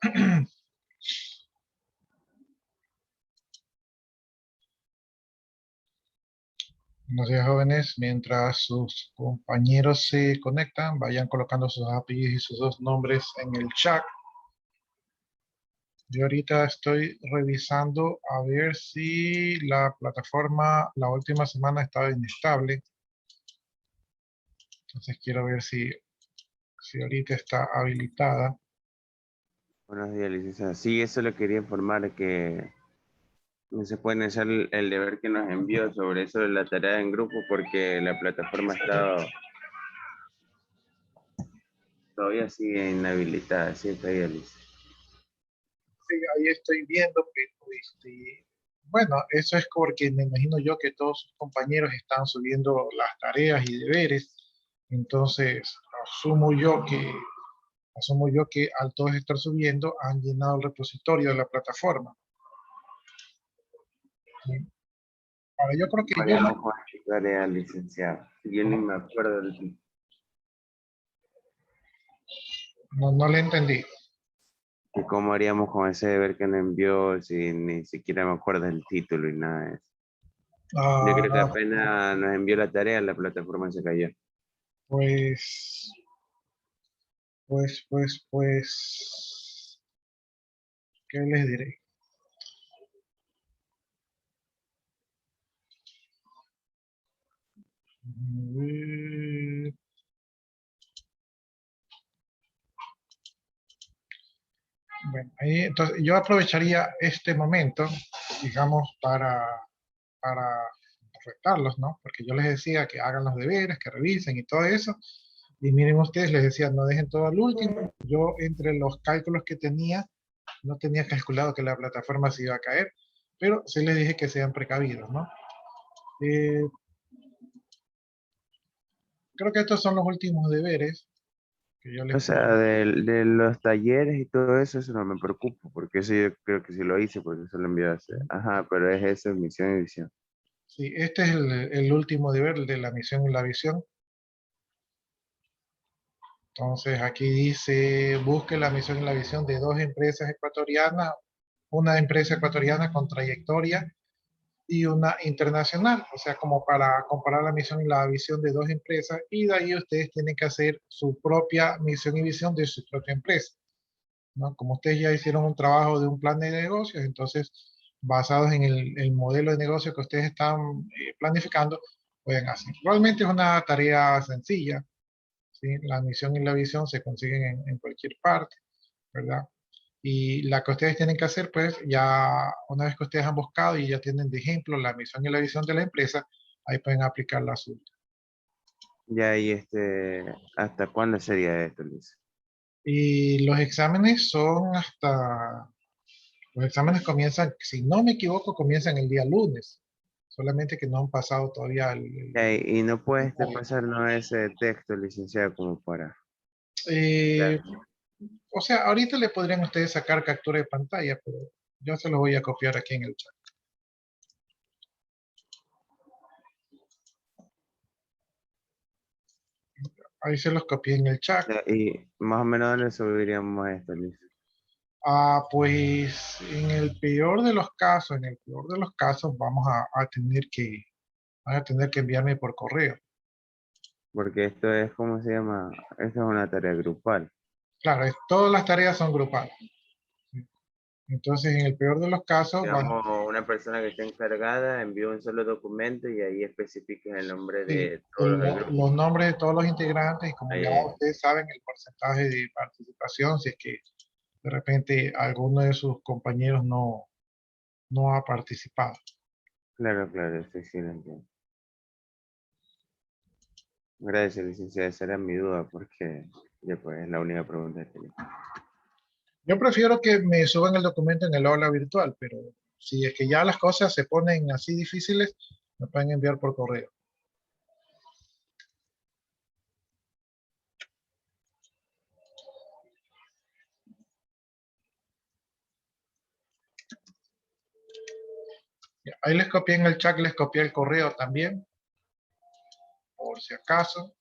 Buenos días, jóvenes. Mientras sus compañeros se conectan, vayan colocando sus apellidos y sus dos nombres en el chat. Yo ahorita estoy revisando a ver si la plataforma la última semana estaba inestable. Entonces quiero ver si ahorita está habilitada. Buenos días, licenciado. Sí, eso lo quería informar, que no se puede hacer el deber que nos envió sobre eso de la tarea en grupo porque la plataforma está todavía sigue inhabilitada. Sí, está ahí, Alicia. Sí, ahí estoy viendo, pero bueno, eso es porque me imagino yo que todos sus compañeros están subiendo las tareas y deberes. Entonces, asumo yo que al todos estar subiendo han llenado el repositorio de la plataforma. ¿Sí? Ahora, yo creo que yo Haríamos con esta tarea, licenciado. Yo ni me acuerdo del título. no le entendí. ¿Y cómo haríamos con ese deber que nos envió si ni siquiera me acuerdo del título y nada de eso? Yo creo que Ah, apenas nos envió la tarea, la plataforma se cayó. pues, ¿qué les diré? Bueno, ahí, entonces yo aprovecharía este momento, digamos, para retarlos, ¿no? Porque yo les decía que hagan los deberes, que revisen y todo eso. Y miren ustedes, les decía, no dejen todo al último. Yo, entre los cálculos que tenía, no tenía calculado que la plataforma se iba a caer, pero sí les dije que sean precavidos, ¿no? Eh, Creo que estos son los últimos deberes que yo les O sea, de los talleres y todo eso, eso no me preocupa, porque eso yo creo que sí lo hice, porque eso lo envió a hacer. Ajá, pero es eso, misión y visión. Sí, este es el último deber, el de la misión y la visión. Entonces aquí dice, busque la misión y la visión de dos empresas ecuatorianas, una empresa ecuatoriana con trayectoria y una internacional, o sea, como para comparar la misión y la visión de dos empresas, y de ahí ustedes tienen que hacer su propia misión y visión de su propia empresa, ¿no? Como ustedes ya hicieron un trabajo de un plan de negocios, entonces, basados en el modelo de negocio que ustedes están planificando, pueden hacer. Realmente es una tarea sencilla, ¿sí? La misión y la visión se consiguen en cualquier parte, ¿verdad? Y la que ustedes tienen que hacer, pues, ya una vez que ustedes han buscado y ya tienen de ejemplo la misión y la visión de la empresa, ahí pueden aplicar la suya. Ya, y ¿hasta cuándo sería esto, Luis? Y los exámenes comienzan, si no me equivoco, comienzan el día lunes, solamente que no han pasado todavía Ya, y no puedes el- pasarnos ese texto, licenciado, como para... eh, Claro. o sea, ahorita le podrían ustedes sacar captura de pantalla, pero yo se lo voy a copiar aquí en el chat. Ahí se los copié en el chat. Ya, y más o menos dónde subiríamos esto, Luis. Pues en el peor de los casos, vamos van a tener que enviarme por correo. Porque esto es, ¿cómo se llama? Esto es una tarea grupal. Claro, todas las tareas son grupales. Entonces, en el peor de los casos, Digamos, una persona que esté encargada envía un solo documento y ahí especifica el nombre sí, de todos los del grupo. los nombres de todos los integrantes y como Ahí, ya ustedes saben el porcentaje de participación, si es que de repente alguno de sus compañeros no ha participado. claro, claro, sí, sí, lo entiendo. Gracias, licenciada. Esa era mi duda porque ya pues es la única pregunta que tenía. Yo prefiero que me suban el documento en el aula virtual, pero si es que ya las cosas se ponen así difíciles, me pueden enviar por correo. Ya, ahí les copié en el chat, les copié el correo también, por si acaso.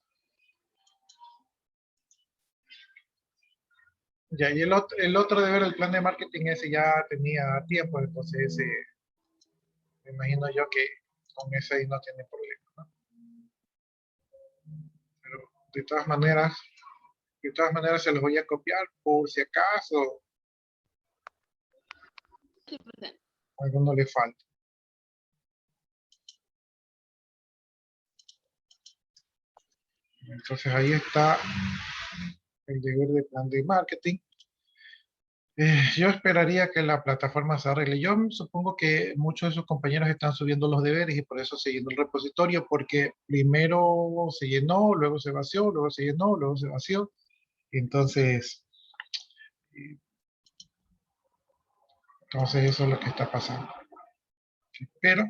Ya, y el otro deber del plan de marketing ese ya tenía tiempo, entonces ese, me imagino yo que con ese ahí no tiene problema, ¿no? Pero de todas maneras, se los voy a copiar por si acaso Sí, profe. a alguno le falta. Entonces ahí está el deber de plan de marketing. Yo esperaría que la plataforma se arregle. Yo supongo que muchos de sus compañeros están subiendo los deberes y por eso se llenó el repositorio, porque primero se llenó, luego se vació, luego se llenó, luego se vació. Entonces, eso es lo que está pasando. Pero,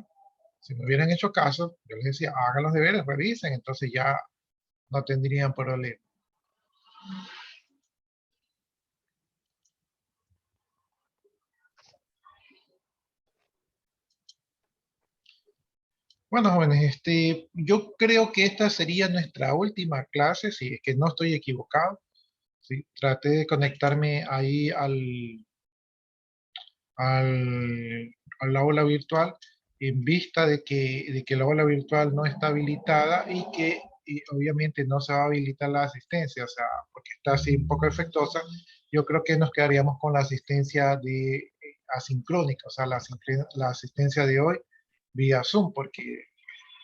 si me hubieran hecho caso, yo les decía, hagan los deberes, revisen, entonces ya no tendrían problema. Bueno, jóvenes, yo creo que esta sería nuestra última clase, si es que no estoy equivocado. Sí, traté de conectarme ahí al aula virtual en vista de que la aula virtual no está habilitada y obviamente no se va a habilitar la asistencia, o sea, porque está así un poco efectuosa. Yo creo que nos quedaríamos con la asistencia asincrónica, o sea, la asistencia de hoy vía Zoom, porque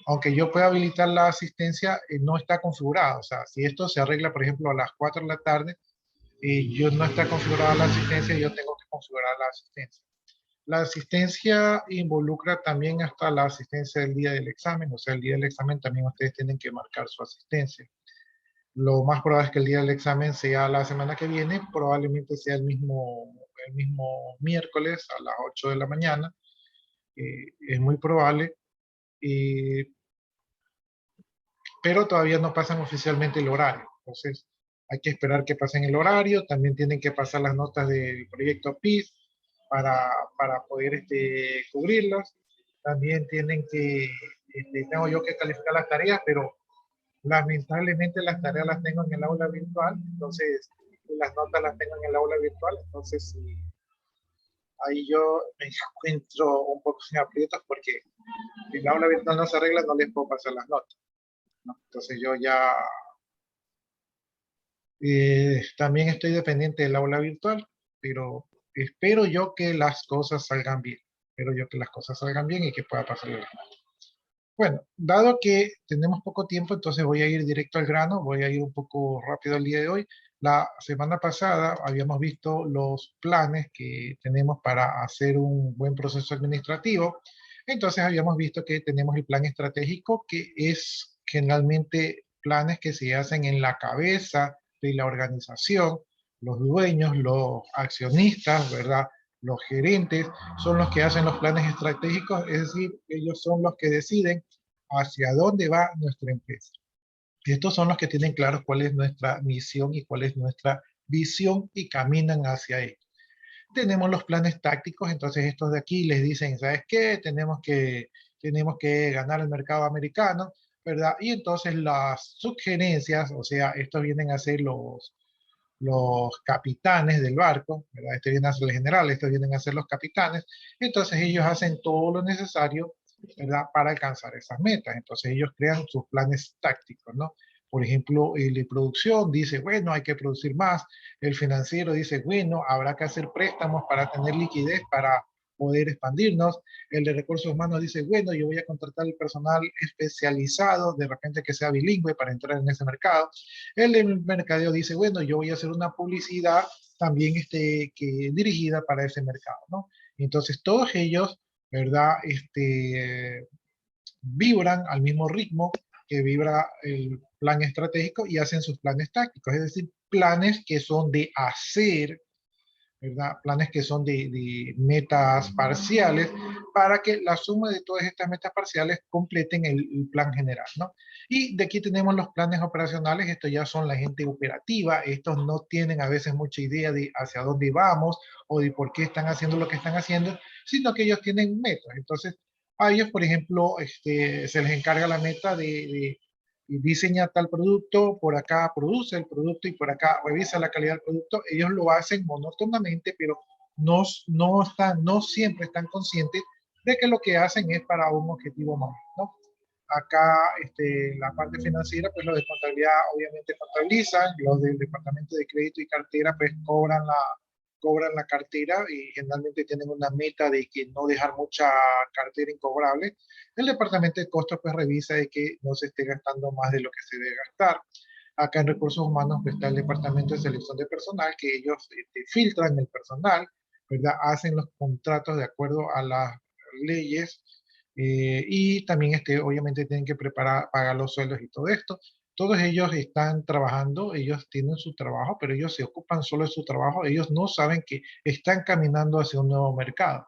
aunque yo pueda habilitar la asistencia, no está configurada. O sea, si esto se arregla, por ejemplo, a las 4 de la tarde, y yo no está configurada la asistencia, yo tengo que configurar la asistencia. La asistencia involucra también hasta la asistencia del día del examen, o sea, el día del examen también ustedes tienen que marcar su asistencia. Lo más probable es que el día del examen sea la semana que viene, probablemente sea el mismo miércoles a las 8 de la mañana, es muy probable, pero todavía no pasan oficialmente el horario. Entonces, hay que esperar que pasen el horario, también tienen que pasar las notas del proyecto PIS para poder cubrirlas. También tengo yo que calificar las tareas, pero lamentablemente las tareas las tengo en el aula virtual, entonces las notas las tengo en el aula virtual, entonces ahí yo me encuentro un poco sin aprietos porque si el aula virtual no se arregla, no les puedo pasar las notas, ¿no? Entonces yo ya también estoy dependiente del aula virtual, pero espero yo que las cosas salgan bien. Espero yo que las cosas salgan bien y que pueda pasar el examen. Bueno, dado que tenemos poco tiempo, entonces voy a ir directo al grano, voy a ir un poco rápido el día de hoy. La semana pasada habíamos visto los planes que tenemos para hacer un buen proceso administrativo. Entonces habíamos visto que tenemos el plan estratégico, que es generalmente planes que se hacen en la cabeza de la organización, los dueños, los accionistas, ¿verdad? Los gerentes son los que hacen los planes estratégicos, es decir, ellos son los que deciden hacia dónde va nuestra empresa. Estos son los que tienen claros cuál es nuestra misión y cuál es nuestra visión y caminan hacia ello. Tenemos los planes tácticos, entonces estos de aquí les dicen, ¿sabes qué? Tenemos que ganar el mercado americano, ¿verdad? Y entonces las sugerencias, o sea, estos vienen a ser los capitanes del barco, ¿verdad? Este viene a ser el general, estos vienen a ser los capitanes, entonces ellos hacen todo lo necesario, ¿verdad? Para alcanzar esas metas, entonces ellos crean sus planes tácticos, ¿no? Por ejemplo, el de producción dice, bueno, hay que producir más, el financiero dice, bueno, habrá que hacer préstamos para tener liquidez para poder expandirnos, el de recursos humanos dice, bueno, yo voy a contratar el personal especializado, de repente que sea bilingüe para entrar en ese mercado, el de mercadeo dice, bueno, yo voy a hacer una publicidad también dirigida para ese mercado, ¿no? Entonces todos ellos, ¿verdad? Vibran al mismo ritmo que vibra el plan estratégico y hacen sus planes tácticos, es decir, planes que son de hacer, ¿verdad? Planes que son de metas parciales para que la suma de todas estas metas parciales completen el plan general, ¿no? Y de aquí tenemos los planes operacionales, estos ya son la gente operativa, estos no tienen a veces mucha idea de hacia dónde vamos o de por qué están haciendo lo que están haciendo, sino que ellos tienen metas. Entonces, a ellos, por ejemplo, se les encarga la meta y diseña tal producto, por acá produce el producto y por acá revisa la calidad del producto. Ellos lo hacen monótonamente, pero no siempre están conscientes de que lo que hacen es para un objetivo mayor, ¿no? Acá la parte financiera, pues los de contabilidad obviamente contabilizan, los del departamento de crédito y cartera pues cobran la cartera y generalmente tienen una meta de que no dejar mucha cartera incobrable. El departamento de costos pues revisa de que no se esté gastando más de lo que se debe gastar. Acá en recursos humanos pues, está el departamento de selección de personal, que ellos filtran el personal, ¿verdad? Hacen los contratos de acuerdo a las leyes y también obviamente tienen que pagar los sueldos y todo esto. Todos ellos están trabajando, ellos tienen su trabajo, pero ellos se ocupan solo de su trabajo, ellos no saben que están caminando hacia un nuevo mercado.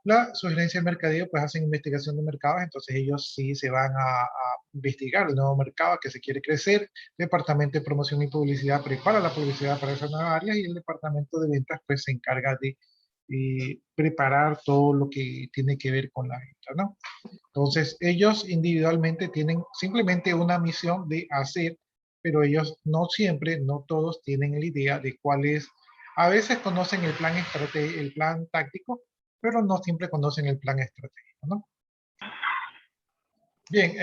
La sugerencia de mercadeo, pues hacen investigación de mercados, entonces ellos sí se van a investigar el nuevo mercado que se quiere crecer. El departamento de promoción y publicidad prepara la publicidad para esas nuevas áreas y el departamento de ventas pues se encarga de preparar todo lo que tiene que ver con la venta, ¿no? Entonces ellos individualmente tienen simplemente una misión de hacer, pero ellos no siempre, no todos tienen la idea de cuál es. A veces conocen el plan estratégico, el plan táctico, pero no siempre conocen el plan estratégico, ¿no? Bien,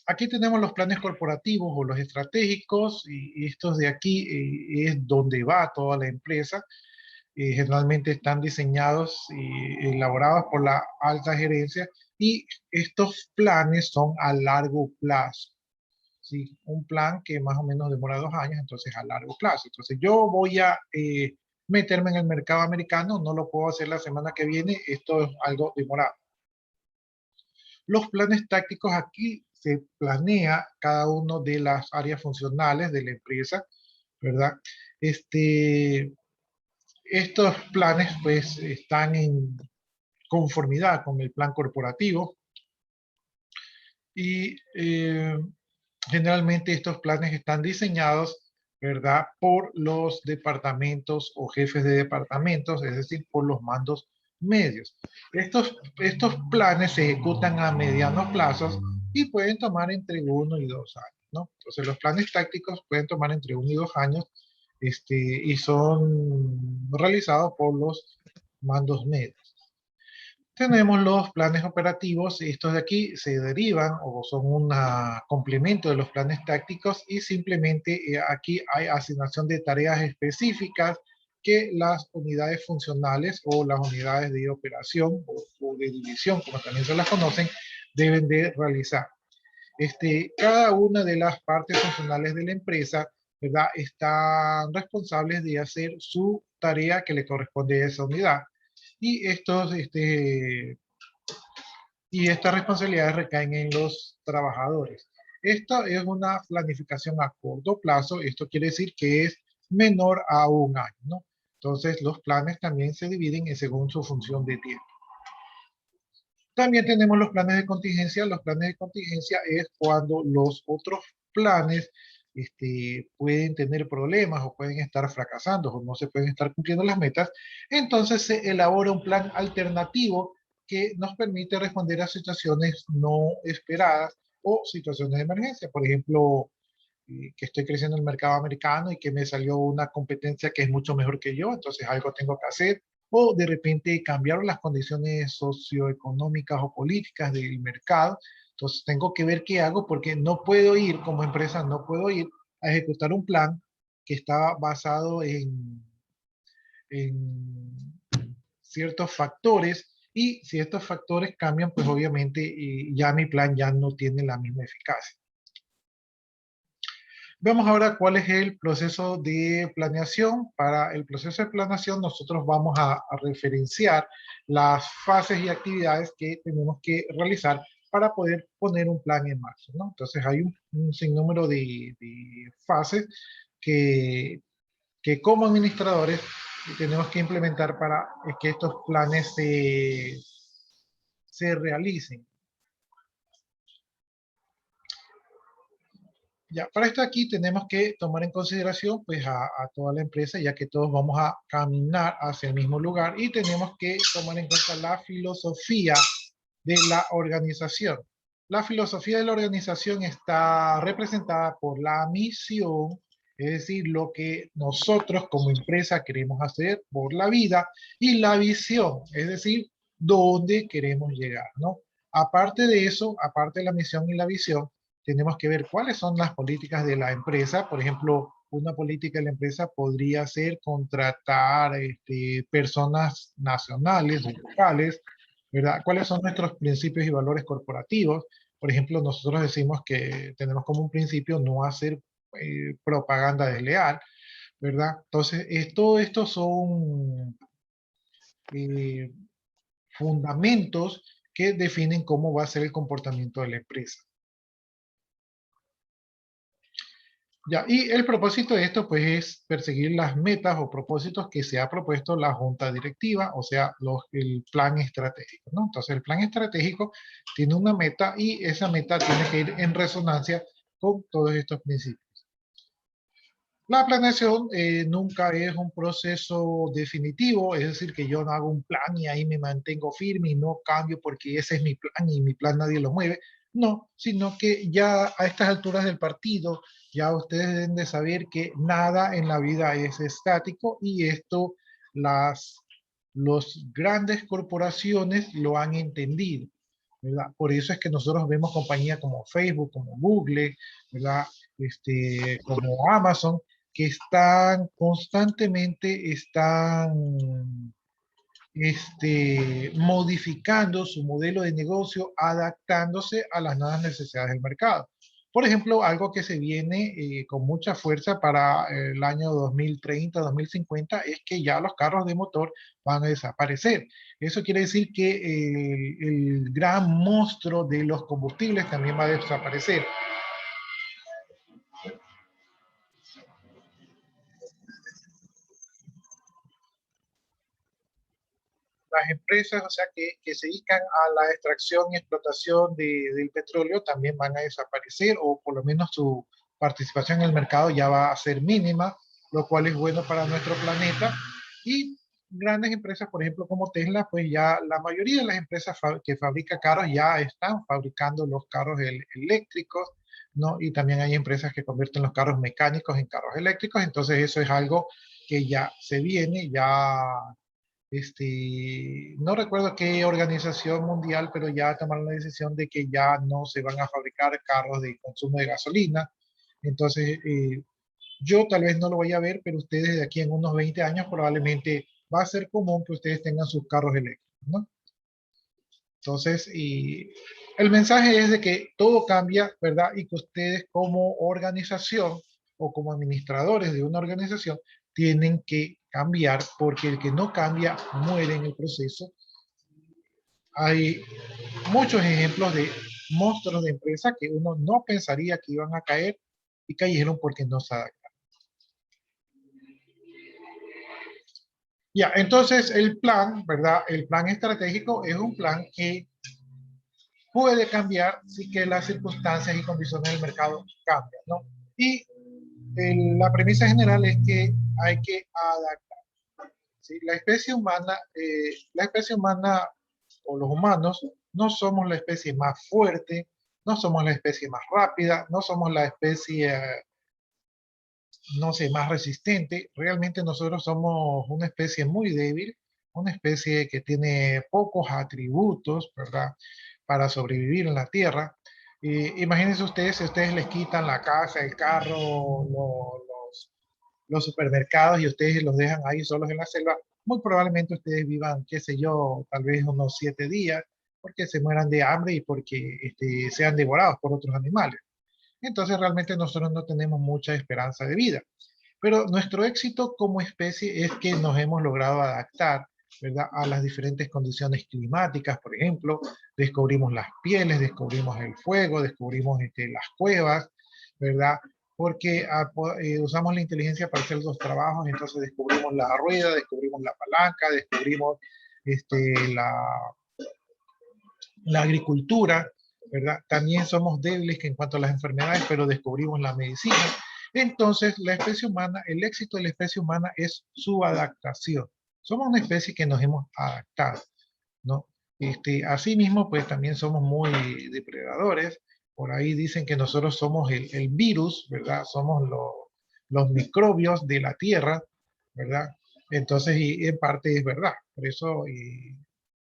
aquí tenemos los planes corporativos o los estratégicos y estos de aquí es donde va toda la empresa. Generalmente están diseñados y elaborados por la alta gerencia y estos planes son a largo plazo. ¿Sí? Un plan que más o menos demora 2 años, entonces a largo plazo. Entonces yo voy a meterme en el mercado americano, no lo puedo hacer la semana que viene, esto es algo demorado. Los planes tácticos aquí se planea cada uno de las áreas funcionales de la empresa, ¿verdad? Estos planes pues están en conformidad con el plan corporativo y generalmente estos planes están diseñados, ¿verdad? Por los departamentos o jefes de departamentos, es decir, por los mandos medios. Estos planes se ejecutan a medianos plazos y pueden tomar entre 1 y 2 años, ¿no? Entonces los planes tácticos pueden tomar entre 1 y 2 años y son realizados por los mandos medios. Tenemos los planes operativos, estos de aquí se derivan o son un complemento de los planes tácticos y simplemente aquí hay asignación de tareas específicas que las unidades funcionales o las unidades de operación o de división, como también se las conocen, deben de realizar. Cada una de las partes funcionales de la empresa, ¿verdad? Están responsables de hacer su tarea que le corresponde a esa unidad. Y estas responsabilidades recaen en los trabajadores. Esta es una planificación a corto plazo. Esto quiere decir que es menor a 1 año, ¿no? Entonces, los planes también se dividen según su función de tiempo. También tenemos los planes de contingencia. Los planes de contingencia es cuando los otros planes pueden tener problemas o pueden estar fracasando o no se pueden estar cumpliendo las metas. Entonces se elabora un plan alternativo que nos permite responder a situaciones no esperadas o situaciones de emergencia. Por ejemplo, que estoy creciendo en el mercado americano y que me salió una competencia que es mucho mejor que yo, entonces algo tengo que hacer. O de repente cambiaron las condiciones socioeconómicas o políticas del mercado, entonces tengo que ver qué hago porque no puedo ir como empresa, no puedo ir a ejecutar un plan que está basado en ciertos factores y si estos factores cambian, pues obviamente ya mi plan ya no tiene la misma eficacia. Vemos ahora cuál es el proceso de planeación. Para el proceso de planeación nosotros vamos a referenciar las fases y actividades que tenemos que realizar para poder poner un plan en marcha, ¿no? Entonces hay un sinnúmero de fases que como administradores tenemos que implementar para que estos planes se realicen. Ya, para esto aquí tenemos que tomar en consideración pues a toda la empresa, ya que todos vamos a caminar hacia el mismo lugar y tenemos que tomar en cuenta la filosofía de la organización. La filosofía de la organización está representada por la misión, es decir, lo que nosotros como empresa queremos hacer por la vida, y la visión, es decir, dónde queremos llegar, ¿no? Aparte de eso, aparte de la misión y la visión, tenemos que ver cuáles son las políticas de la empresa. Por ejemplo, una política de la empresa podría ser contratar personas nacionales o locales, ¿verdad? ¿Cuáles son nuestros principios y valores corporativos? Por ejemplo, nosotros decimos que tenemos como un principio no hacer propaganda desleal, ¿verdad? Entonces, todo esto son eh, fundamentos que definen cómo va a ser el comportamiento de la empresa. Ya, y el propósito de esto, pues, es perseguir las metas o propósitos que se ha propuesto la junta directiva, o sea, el plan estratégico, ¿no? Entonces, el plan estratégico tiene una meta y esa meta tiene que ir en resonancia con todos estos principios. La planeación nunca es un proceso definitivo, es decir, que yo no hago un plan y ahí me mantengo firme y no cambio porque ese es mi plan y mi plan nadie lo mueve. No, sino que ya a estas alturas del partido, ya ustedes deben de saber que nada en la vida es estático y esto los grandes corporaciones lo han entendido, ¿verdad? Por eso es que nosotros vemos compañías como Facebook, como Google, ¿verdad? Como Amazon, que están constantemente modificando su modelo de negocio, adaptándose a las nuevas necesidades del mercado. Por ejemplo, algo que se viene con mucha fuerza para el año 2030, 2050, es que ya los carros de motor van a desaparecer. Eso quiere decir que el gran monstruo de los combustibles también va a desaparecer. Las empresas, o sea, que se dedican a la extracción y explotación del petróleo también van a desaparecer, o por lo menos su participación en el mercado ya va a ser mínima, lo cual es bueno para nuestro planeta. Y grandes empresas, por ejemplo, como Tesla, pues ya la mayoría de las empresas que fabrican carros ya están fabricando los carros eléctricos, ¿no? Y también hay empresas que convierten los carros mecánicos en carros eléctricos, entonces eso es algo que ya se viene, ya no recuerdo qué organización mundial, pero ya tomaron la decisión de que ya no se van a fabricar carros de consumo de gasolina. Entonces, yo tal vez no lo vaya a ver, pero ustedes de aquí en unos 20 años probablemente va a ser común que ustedes tengan sus carros eléctricos, ¿no? Entonces, y el mensaje es de que todo cambia, ¿verdad? Y que ustedes como organización o como administradores de una organización tienen que cambiar, porque el que no cambia muere en el proceso. Hay muchos ejemplos de monstruos de empresa que uno no pensaría que iban a caer y cayeron porque no se adaptaron. Ya, entonces el plan, ¿verdad? El plan estratégico es un plan que puede cambiar si que las circunstancias y condiciones del mercado cambian, ¿no? Y la premisa general es que hay que adaptar, ¿sí? La especie humana o los humanos no somos la especie más fuerte, no somos la especie más rápida, no somos la especie, no sé, más resistente. Realmente nosotros somos una especie muy débil, una especie que tiene pocos atributos, ¿verdad? Para sobrevivir en la Tierra. Imagínense ustedes si ustedes les quitan la casa, el carro, los supermercados y ustedes los dejan ahí solos en la selva, muy probablemente ustedes vivan, qué sé yo, tal vez unos 7 días, porque se mueran de hambre y porque sean devorados por otros animales. Entonces realmente nosotros no tenemos mucha esperanza de vida. Pero nuestro éxito como especie es que nos hemos logrado adaptar, ¿verdad? A las diferentes condiciones climáticas, por ejemplo, descubrimos las pieles, descubrimos el fuego, descubrimos las cuevas, ¿verdad? Porque usamos la inteligencia para hacer los trabajos, entonces descubrimos la rueda, descubrimos la palanca, descubrimos la agricultura, ¿verdad? También somos débiles en cuanto a las enfermedades, pero descubrimos la medicina. Entonces, la especie humana, el éxito de la especie humana es su adaptación. Somos una especie que nos hemos adaptado, ¿no? Asimismo, pues también somos muy depredadores. Por ahí dicen que nosotros somos el virus, ¿verdad? Somos los microbios de la tierra, ¿verdad? Entonces, y en parte es verdad. Por eso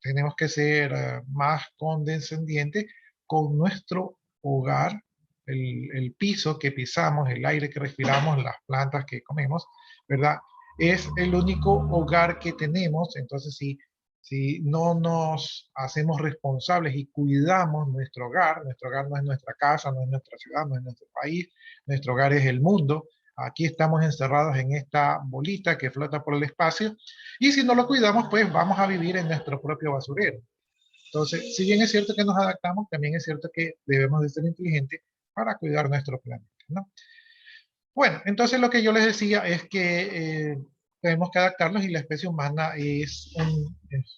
tenemos que ser más condescendientes con nuestro hogar, el piso que pisamos, el aire que respiramos, las plantas que comemos, ¿verdad? Es el único hogar que tenemos. Entonces, si no nos hacemos responsables y cuidamos nuestro hogar no es nuestra casa, no es nuestra ciudad, no es nuestro país, nuestro hogar es el mundo. Aquí estamos encerrados en esta bolita que flota por el espacio y si no lo cuidamos, pues vamos a vivir en nuestro propio basurero. Entonces, si bien es cierto que nos adaptamos, también es cierto que debemos de ser inteligentes para cuidar nuestro planeta, ¿no? Bueno, entonces lo que yo les decía es que tenemos que adaptarnos y la especie humana es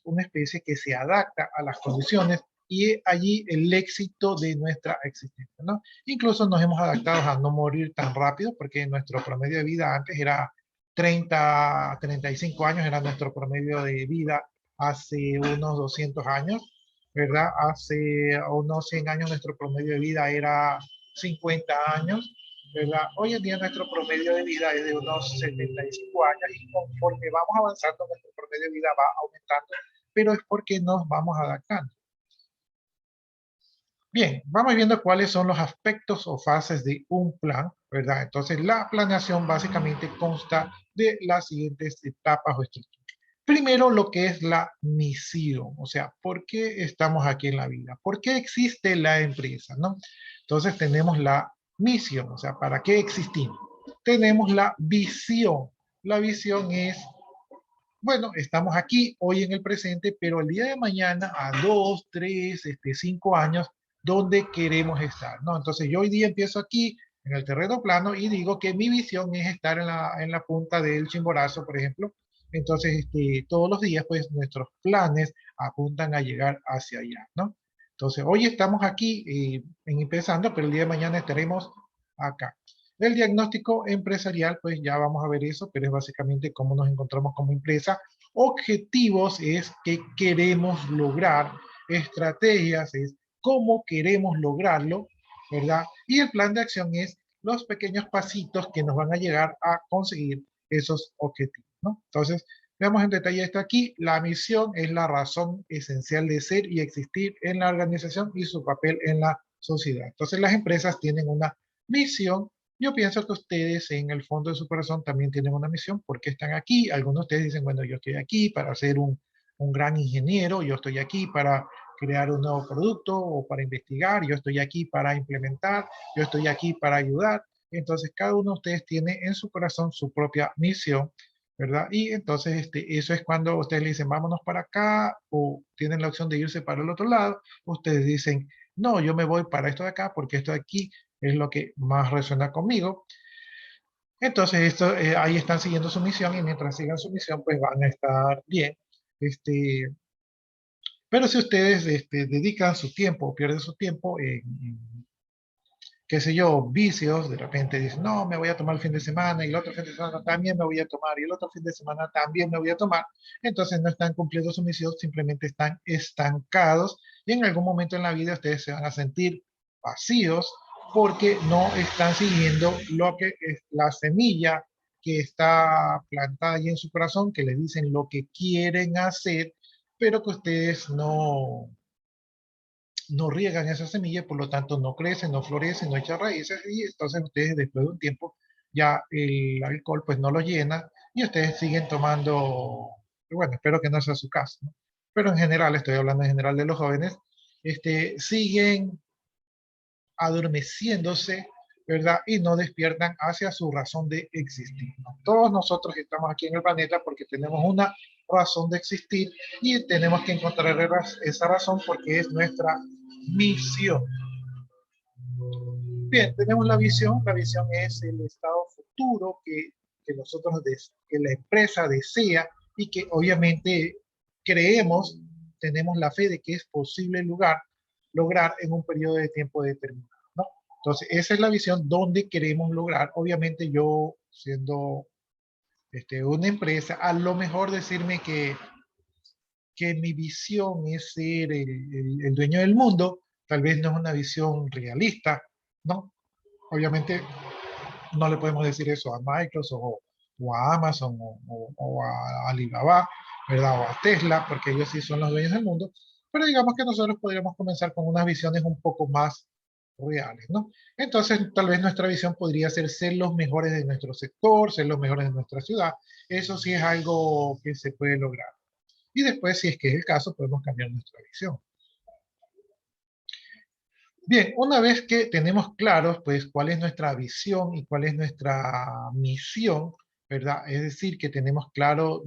una especie que se adapta a las condiciones y allí el éxito de nuestra existencia, ¿no? Incluso nos hemos adaptado a no morir tan rápido porque nuestro promedio de vida antes era 35 años, era nuestro promedio de vida hace unos 200 años, ¿verdad? Hace unos 100 años nuestro promedio de vida era 50 años, ¿verdad? Hoy en día nuestro promedio de vida es de unos 75 años y conforme vamos avanzando nuestro promedio de vida va aumentando, pero es porque nos vamos adaptando. Bien, vamos viendo cuáles son los aspectos o fases de un plan, ¿verdad? Entonces la planeación básicamente consta de las siguientes etapas o estructuras. Primero, lo que es la misión, o sea, ¿por qué estamos aquí en la vida? ¿Por qué existe la empresa, no? Entonces tenemos la misión, o sea, ¿para qué existimos? Tenemos la visión. La visión es, bueno, estamos aquí hoy en el presente, pero el día de mañana, a 2, 3, 5 años, ¿dónde queremos estar? ¿No? Entonces yo hoy día empiezo aquí en el terreno plano y digo que mi visión es estar en la punta del Chimborazo, por ejemplo. Entonces, todos los días, pues, nuestros planes apuntan a llegar hacia allá, ¿no? Entonces, hoy estamos aquí empezando, pero el día de mañana estaremos acá. El diagnóstico empresarial, pues ya vamos a ver eso, pero es básicamente cómo nos encontramos como empresa. Objetivos es qué queremos lograr. Estrategias es cómo queremos lograrlo, ¿verdad? Y el plan de acción es los pequeños pasitos que nos van a llegar a conseguir esos objetivos, ¿no? Entonces, veamos en detalle esto aquí. La misión es la razón esencial de ser y existir en la organización y su papel en la sociedad. Entonces, las empresas tienen una misión. Yo pienso que ustedes en el fondo de su corazón también tienen una misión. ¿Por qué están aquí? Algunos de ustedes dicen, bueno, yo estoy aquí para ser un gran ingeniero, yo estoy aquí para crear un nuevo producto o para investigar, yo estoy aquí para implementar, yo estoy aquí para ayudar. Entonces, cada uno de ustedes tiene en su corazón su propia misión, ¿verdad? Y entonces, eso es cuando ustedes le dicen, vámonos para acá, o tienen la opción de irse para el otro lado, ustedes dicen, no, yo me voy para esto de acá porque esto de aquí es lo que más resuena conmigo. Entonces, ahí están siguiendo su misión y mientras sigan su misión, pues van a estar bien. Este, pero si ustedes dedican su tiempo o pierden su tiempo qué sé yo, vicios, de repente dicen, no, me voy a tomar el fin de semana y el otro fin de semana también me voy a tomar y el otro fin de semana también me voy a tomar, entonces no están cumpliendo su misión, simplemente están estancados y en algún momento en la vida ustedes se van a sentir vacíos porque no están siguiendo lo que es la semilla que está plantada ahí en su corazón, que les dicen lo que quieren hacer, pero que ustedes no riegan esa semilla, por lo tanto no crecen, no florecen, no echan raíces y entonces ustedes después de un tiempo ya el alcohol pues no los llena y ustedes siguen tomando, bueno, espero que no sea su caso, ¿no? Pero en general, estoy hablando en general de los jóvenes, siguen adormeciéndose, ¿verdad? Y no despiertan hacia su razón de existir, ¿no? Todos nosotros estamos aquí en el planeta porque tenemos una razón de existir y tenemos que encontrar esa razón porque es nuestra misión. Bien, tenemos la visión es el estado futuro que nosotros, que la empresa desea y que obviamente creemos, tenemos la fe de que es posible lograr en un periodo de tiempo determinado, ¿no? Entonces, esa es la visión donde queremos lograr. Obviamente yo, siendo una empresa, a lo mejor decirme que que mi visión es ser el dueño del mundo, tal vez no es una visión realista, ¿no? Obviamente no le podemos decir eso a Microsoft o a Amazon o a Alibaba, ¿verdad? O a Tesla, porque ellos sí son los dueños del mundo, pero digamos que nosotros podríamos comenzar con unas visiones un poco más reales, ¿no? Entonces, tal vez nuestra visión podría ser los mejores de nuestro sector, ser los mejores de nuestra ciudad. Eso sí es algo que se puede lograr. Y después, si es que es el caso, podemos cambiar nuestra visión. Bien, una vez que tenemos claros, pues, cuál es nuestra visión y cuál es nuestra misión, ¿verdad? Es decir, que tenemos claro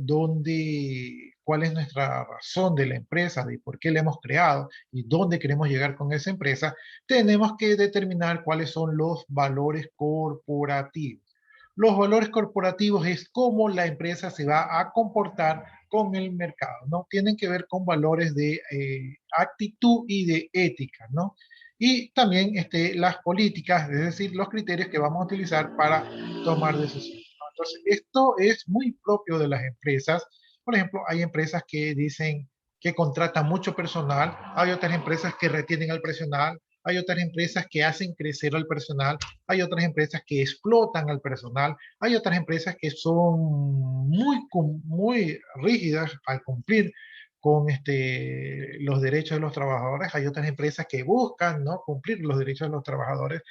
cuál es nuestra razón de la empresa, de por qué la hemos creado y dónde queremos llegar con esa empresa, tenemos que determinar cuáles son los valores corporativos. Los valores corporativos es cómo la empresa se va a comportar con el mercado, ¿no? Tienen que ver con valores de actitud y de ética, ¿no? Y también las políticas, es decir, los criterios que vamos a utilizar para tomar decisiones, ¿no? Entonces, esto es muy propio de las empresas. Por ejemplo, hay empresas que dicen que contratan mucho personal, hay otras empresas que retienen al personal, hay otras empresas que hacen crecer al personal, hay otras empresas que explotan al personal, hay otras empresas que son muy rígidas al cumplir con los derechos de los trabajadores, hay otras empresas que buscan, ¿no?, cumplir los derechos de los trabajadores.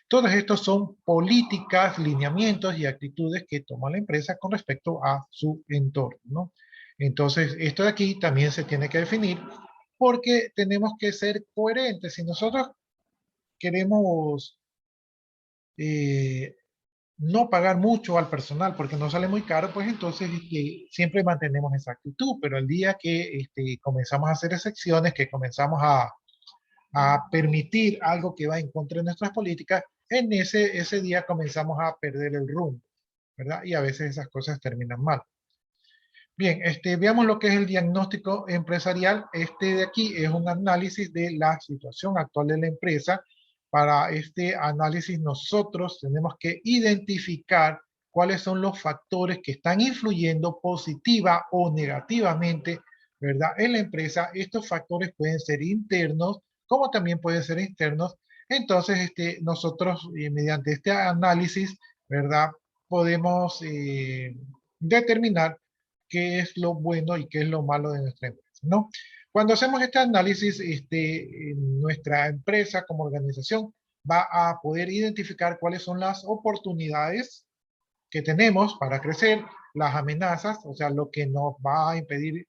Todos estos son políticas, lineamientos y actitudes que toma la empresa con respecto a su entorno, ¿no? Entonces, esto de aquí también se tiene que definir porque tenemos que ser coherentes. Si nosotros queremos eh, no pagar mucho al personal porque no sale muy caro, pues entonces siempre mantenemos esa actitud, pero el día que comenzamos a hacer excepciones, que comenzamos a permitir algo que va en contra de nuestras políticas, en ese día comenzamos a perder el rumbo, ¿verdad? Y a veces esas cosas terminan mal. Bien, veamos lo que es el diagnóstico empresarial. Este de aquí es un análisis de la situación actual de la empresa. Para este análisis nosotros tenemos que identificar cuáles son los factores que están influyendo positiva o negativamente, ¿verdad?, en la empresa. Estos factores pueden ser internos, como también pueden ser externos. Entonces, nosotros mediante este análisis, ¿verdad?, podemos determinar qué es lo bueno y qué es lo malo de nuestra empresa, ¿no? Cuando hacemos este análisis, nuestra empresa como organización va a poder identificar cuáles son las oportunidades que tenemos para crecer, las amenazas, o sea, lo que nos va a impedir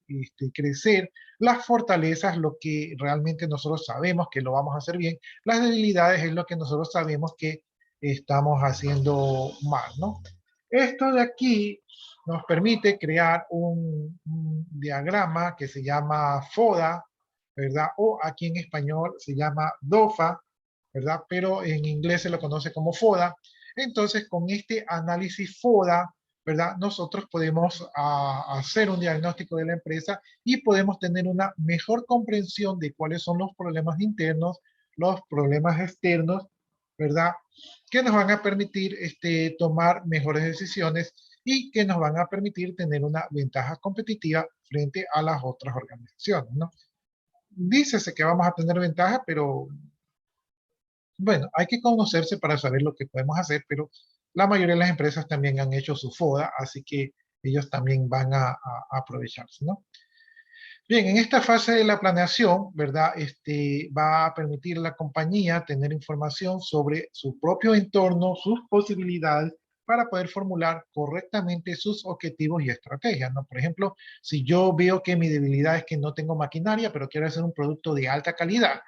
crecer, las fortalezas, lo que realmente nosotros sabemos que lo vamos a hacer bien, las debilidades es lo que nosotros sabemos que estamos haciendo mal, ¿no? Esto de aquí nos permite crear un diagrama que se llama FODA, ¿verdad? O aquí en español se llama DOFA, ¿verdad? Pero en inglés se lo conoce como FODA. Entonces, con este análisis FODA, ¿verdad?, nosotros podemos hacer un diagnóstico de la empresa y podemos tener una mejor comprensión de cuáles son los problemas internos, los problemas externos, ¿verdad?, que nos van a permitir tomar mejores decisiones y que nos van a permitir tener una ventaja competitiva frente a las otras organizaciones, ¿no? Dícese que vamos a tener ventaja, pero bueno, hay que conocerse para saber lo que podemos hacer, pero la mayoría de las empresas también han hecho su FODA, así que ellos también van a aprovecharse, ¿no? Bien, en esta fase de la planeación, ¿verdad? Va a permitir a la compañía tener información sobre su propio entorno, sus posibilidades, para poder formular correctamente sus objetivos y estrategias, ¿no? Por ejemplo, si yo veo que mi debilidad es que no tengo maquinaria, pero quiero hacer un producto de alta calidad,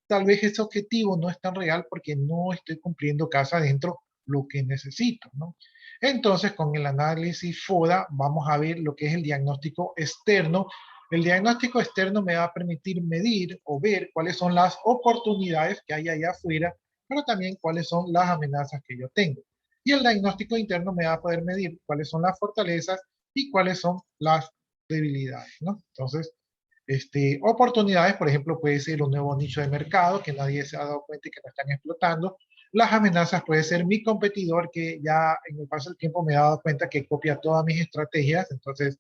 tal vez ese objetivo no es tan real porque no estoy cumpliendo casa adentro lo que necesito, ¿no? Entonces, con el análisis FODA vamos a ver lo que es el diagnóstico externo. El diagnóstico externo me va a permitir medir o ver cuáles son las oportunidades que hay allá afuera, pero también cuáles son las amenazas que yo tengo. Y el diagnóstico interno me va a poder medir cuáles son las fortalezas y cuáles son las debilidades, ¿no? Entonces, oportunidades, por ejemplo, puede ser un nuevo nicho de mercado que nadie se ha dado cuenta y que no están explotando. Las amenazas puede ser mi competidor que ya en el paso del tiempo me he dado cuenta que copia todas mis estrategias, entonces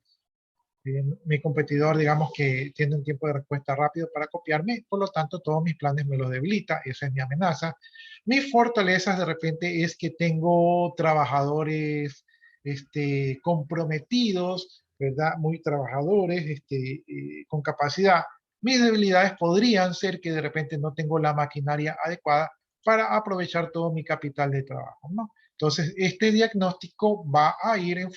Mi competidor, digamos que tiene un tiempo de respuesta rápido para copiarme, por lo tanto todos mis planes me los debilita, esa es mi amenaza. Mis fortalezas de repente es que tengo trabajadores comprometidos, ¿verdad? Muy trabajadores, con capacidad. Mis debilidades podrían ser que de repente no tengo la maquinaria adecuada para aprovechar todo mi capital de trabajo, ¿no? Entonces, este diagnóstico va a ir eh,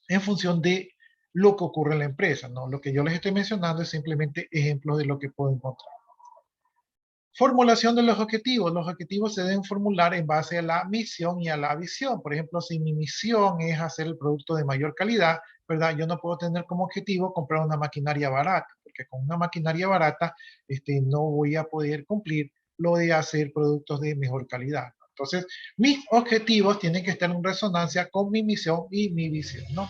en función de lo que ocurre en la empresa, ¿no? Lo que yo les estoy mencionando es simplemente ejemplos de lo que puedo encontrar. Formulación de los objetivos. Los objetivos se deben formular en base a la misión y a la visión. Por ejemplo, si mi misión es hacer el producto de mayor calidad, ¿verdad? Yo no puedo tener como objetivo comprar una maquinaria barata, porque con una maquinaria barata no voy a poder cumplir lo de hacer productos de mejor calidad. Entonces, mis objetivos tienen que estar en resonancia con mi misión y mi visión, ¿no?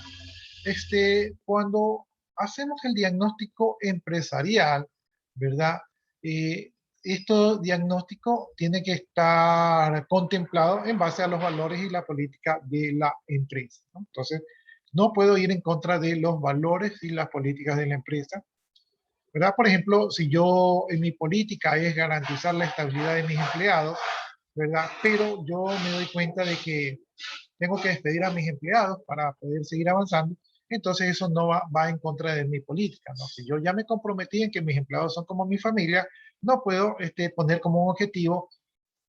Cuando hacemos el diagnóstico empresarial, ¿verdad? Eh, Esto diagnóstico tiene que estar contemplado en base a los valores y la política de la empresa, ¿no? Entonces, no puedo ir en contra de los valores y las políticas de la empresa, ¿verdad? Por ejemplo, si yo en mi política es garantizar la estabilidad de mis empleados, ¿verdad? Pero yo me doy cuenta de que tengo que despedir a mis empleados para poder seguir avanzando, entonces eso no va en contra de mi política, ¿no? Si yo ya me comprometí en que mis empleados son como mi familia, no puedo poner como un objetivo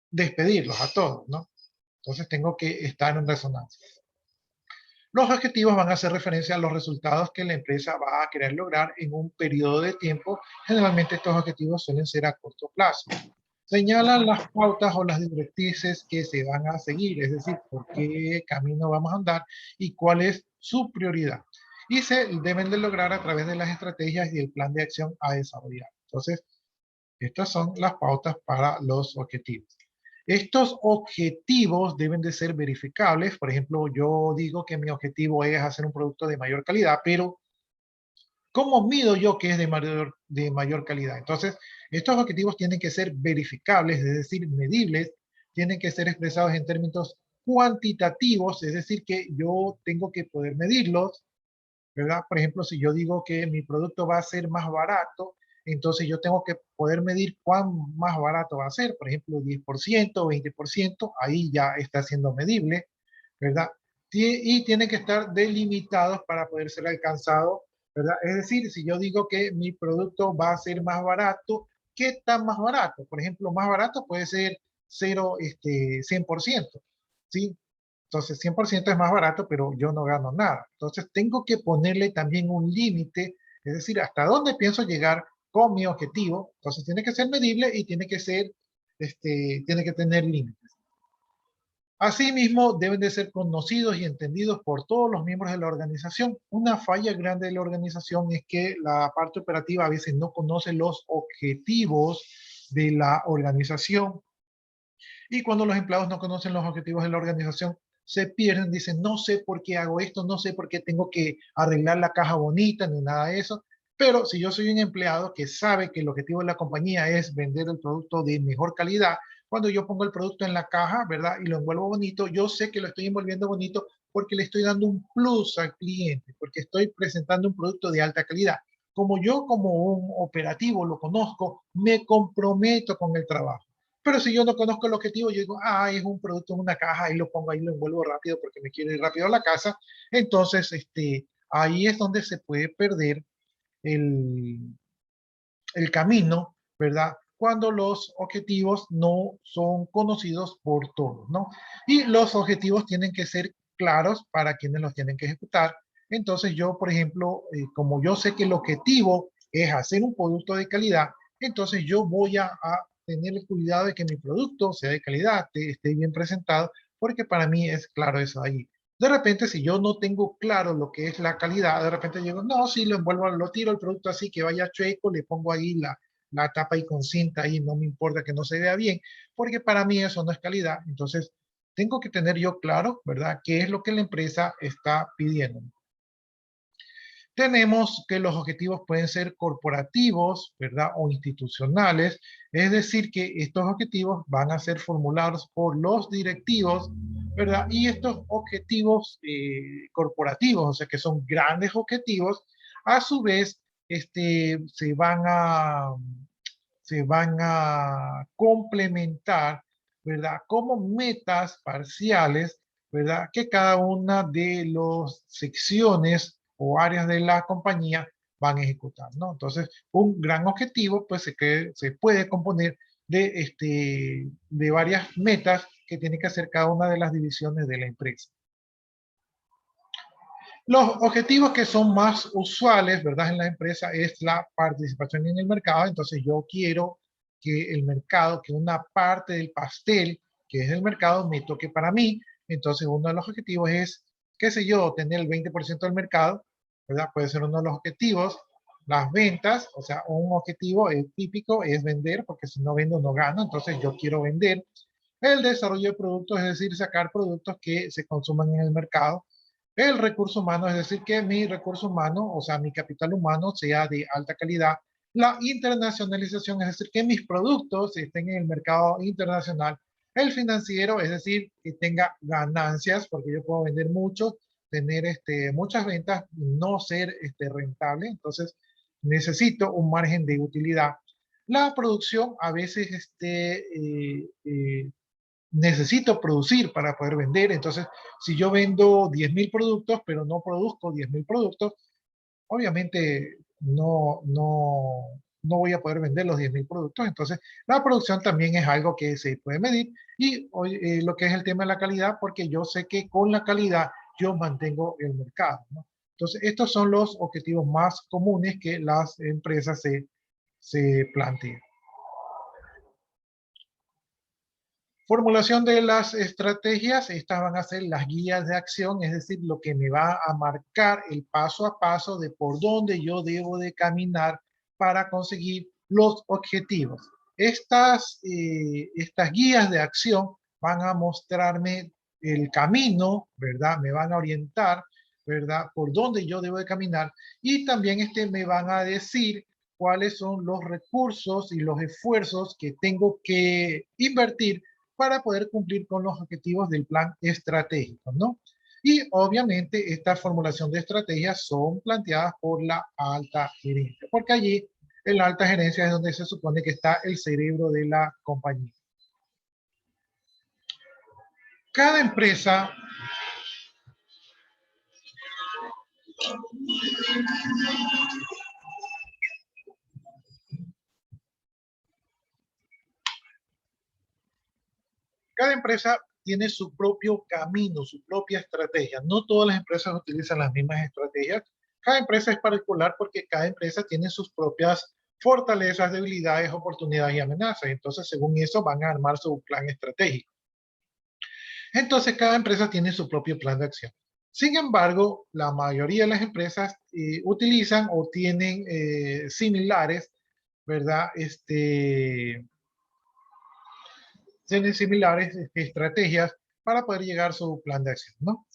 despedirlos a todos, ¿no? Entonces tengo que estar en resonancia. Los objetivos van a hacer referencia a los resultados que la empresa va a querer lograr en un periodo de tiempo. Generalmente estos objetivos suelen ser a corto plazo. Señalan las pautas o las directrices que se van a seguir, es decir, por qué camino vamos a andar y cuál es su prioridad. Y se deben de lograr a través de las estrategias y el plan de acción a desarrollar. Entonces, estas son las pautas para los objetivos. Estos objetivos deben de ser verificables. Por ejemplo, yo digo que mi objetivo es hacer un producto de mayor calidad, pero ¿cómo mido yo que es de mayor calidad? Entonces, estos objetivos tienen que ser verificables, es decir, medibles, tienen que ser expresados en términos cuantitativos, es decir, que yo tengo que poder medirlos, ¿verdad? Por ejemplo, si yo digo que mi producto va a ser más barato, entonces yo tengo que poder medir cuán más barato va a ser, por ejemplo, 10%, 20%, ahí ya está siendo medible, ¿verdad? Y tiene que estar delimitados para poder ser alcanzado, ¿verdad? Es decir, si yo digo que mi producto va a ser más barato, ¿qué tan más barato? Por ejemplo, más barato puede ser 0, 100%, ¿sí? Entonces, 100% es más barato, pero yo no gano nada. Entonces, tengo que ponerle también un límite, es decir, hasta dónde pienso llegar con mi objetivo. Entonces, tiene que ser medible y tiene que ser, tiene que tener límites. Asimismo, deben de ser conocidos y entendidos por todos los miembros de la organización. Una falla grande de la organización es que la parte operativa a veces no conoce los objetivos de la organización, y cuando los empleados no conocen los objetivos de la organización, se pierden, dicen, no sé por qué hago esto, no sé por qué tengo que arreglar la caja bonita, ni nada de eso. Pero si yo soy un empleado que sabe que el objetivo de la compañía es vender el producto de mejor calidad, cuando yo pongo el producto en la caja, ¿verdad? Y lo envuelvo bonito, yo sé que lo estoy envolviendo bonito porque le estoy dando un plus al cliente, porque estoy presentando un producto de alta calidad. Como yo como un operativo lo conozco, me comprometo con el trabajo. Pero si yo no conozco el objetivo, yo digo, ah, es un producto en una caja, y lo pongo ahí, lo envuelvo rápido porque me quiero ir rápido a la casa. Entonces, ahí es donde se puede perder el, el camino, ¿verdad? Cuando los objetivos no son conocidos por todos, ¿no? Y los objetivos tienen que ser claros para quienes los tienen que ejecutar. Entonces yo, por ejemplo, como yo sé que el objetivo es hacer un producto de calidad, entonces yo voy a tener el cuidado de que mi producto sea de calidad, esté bien presentado, porque para mí es claro eso ahí. De repente, si yo no tengo claro lo que es la calidad, de repente digo, no, sí, lo envuelvo, lo tiro el producto así que vaya chueco, le pongo ahí la tapa ahí con cinta ahí, no me importa que no se vea bien, porque para mí eso no es calidad. Entonces, tengo que tener yo claro, ¿verdad?, qué es lo que la empresa está pidiendo. Tenemos que los objetivos pueden ser corporativos, ¿verdad? O institucionales. Es decir, que estos objetivos van a ser formulados por los directivos, ¿verdad? Y estos objetivos corporativos, o sea, que son grandes objetivos, a su vez, se van a complementar, ¿verdad? Como metas parciales, ¿verdad? Que cada una de las secciones o áreas de la compañía van a ejecutar, ¿no? Entonces, un gran objetivo, pues, se puede componer de varias metas que tiene que hacer cada una de las divisiones de la empresa. Los objetivos que son más usuales, ¿verdad? En la empresa es la participación en el mercado. Entonces yo quiero que el mercado, que una parte del pastel que es el mercado me toque para mí. Entonces uno de los objetivos es, qué sé yo, tener el 20% del mercado, ¿verdad? Puede ser uno de los objetivos. Las ventas, o sea, un objetivo típico es vender, porque si no vendo no gano. Entonces yo quiero vender. El desarrollo de productos, es decir, sacar productos que se consuman en el mercado. El recurso humano, es decir, que mi recurso humano, o sea, mi capital humano sea de alta calidad. La internacionalización, es decir, que mis productos estén en el mercado internacional. El financiero, es decir, que tenga ganancias, porque yo puedo vender mucho, tener muchas ventas, no ser rentable. Entonces, necesito un margen de utilidad. La producción, a veces, necesito producir para poder vender. Entonces, si yo vendo 10.000 productos, pero no produzco 10.000 productos, obviamente no voy a poder vender los 10.000 productos. Entonces, la producción también es algo que se puede medir. Y lo que es el tema de la calidad, porque yo sé que con la calidad yo mantengo el mercado, ¿no? Entonces, estos son los objetivos más comunes que las empresas se plantean. Formulación de las estrategias, estas van a ser las guías de acción, es decir, lo que me va a marcar el paso a paso de por dónde yo debo de caminar para conseguir los objetivos. Estas guías de acción van a mostrarme el camino, ¿verdad? Me van a orientar, ¿verdad? Por dónde yo debo de caminar y también me van a decir cuáles son los recursos y los esfuerzos que tengo que invertir para poder cumplir con los objetivos del plan estratégico, ¿no? Y obviamente esta formulación de estrategias son planteadas por la alta gerencia, porque allí en la alta gerencia es donde se supone que está el cerebro de la compañía. Cada empresa tiene su propio camino, su propia estrategia. No todas las empresas utilizan las mismas estrategias. Cada empresa es particular porque cada empresa tiene sus propias fortalezas, debilidades, oportunidades y amenazas. Entonces, según eso, van a armar su plan estratégico. Entonces, cada empresa tiene su propio plan de acción. Sin embargo, la mayoría de las empresas utilizan o tienen similares, ¿verdad? Tienen similares estrategias para poder llegar a su plan de acción, ¿no?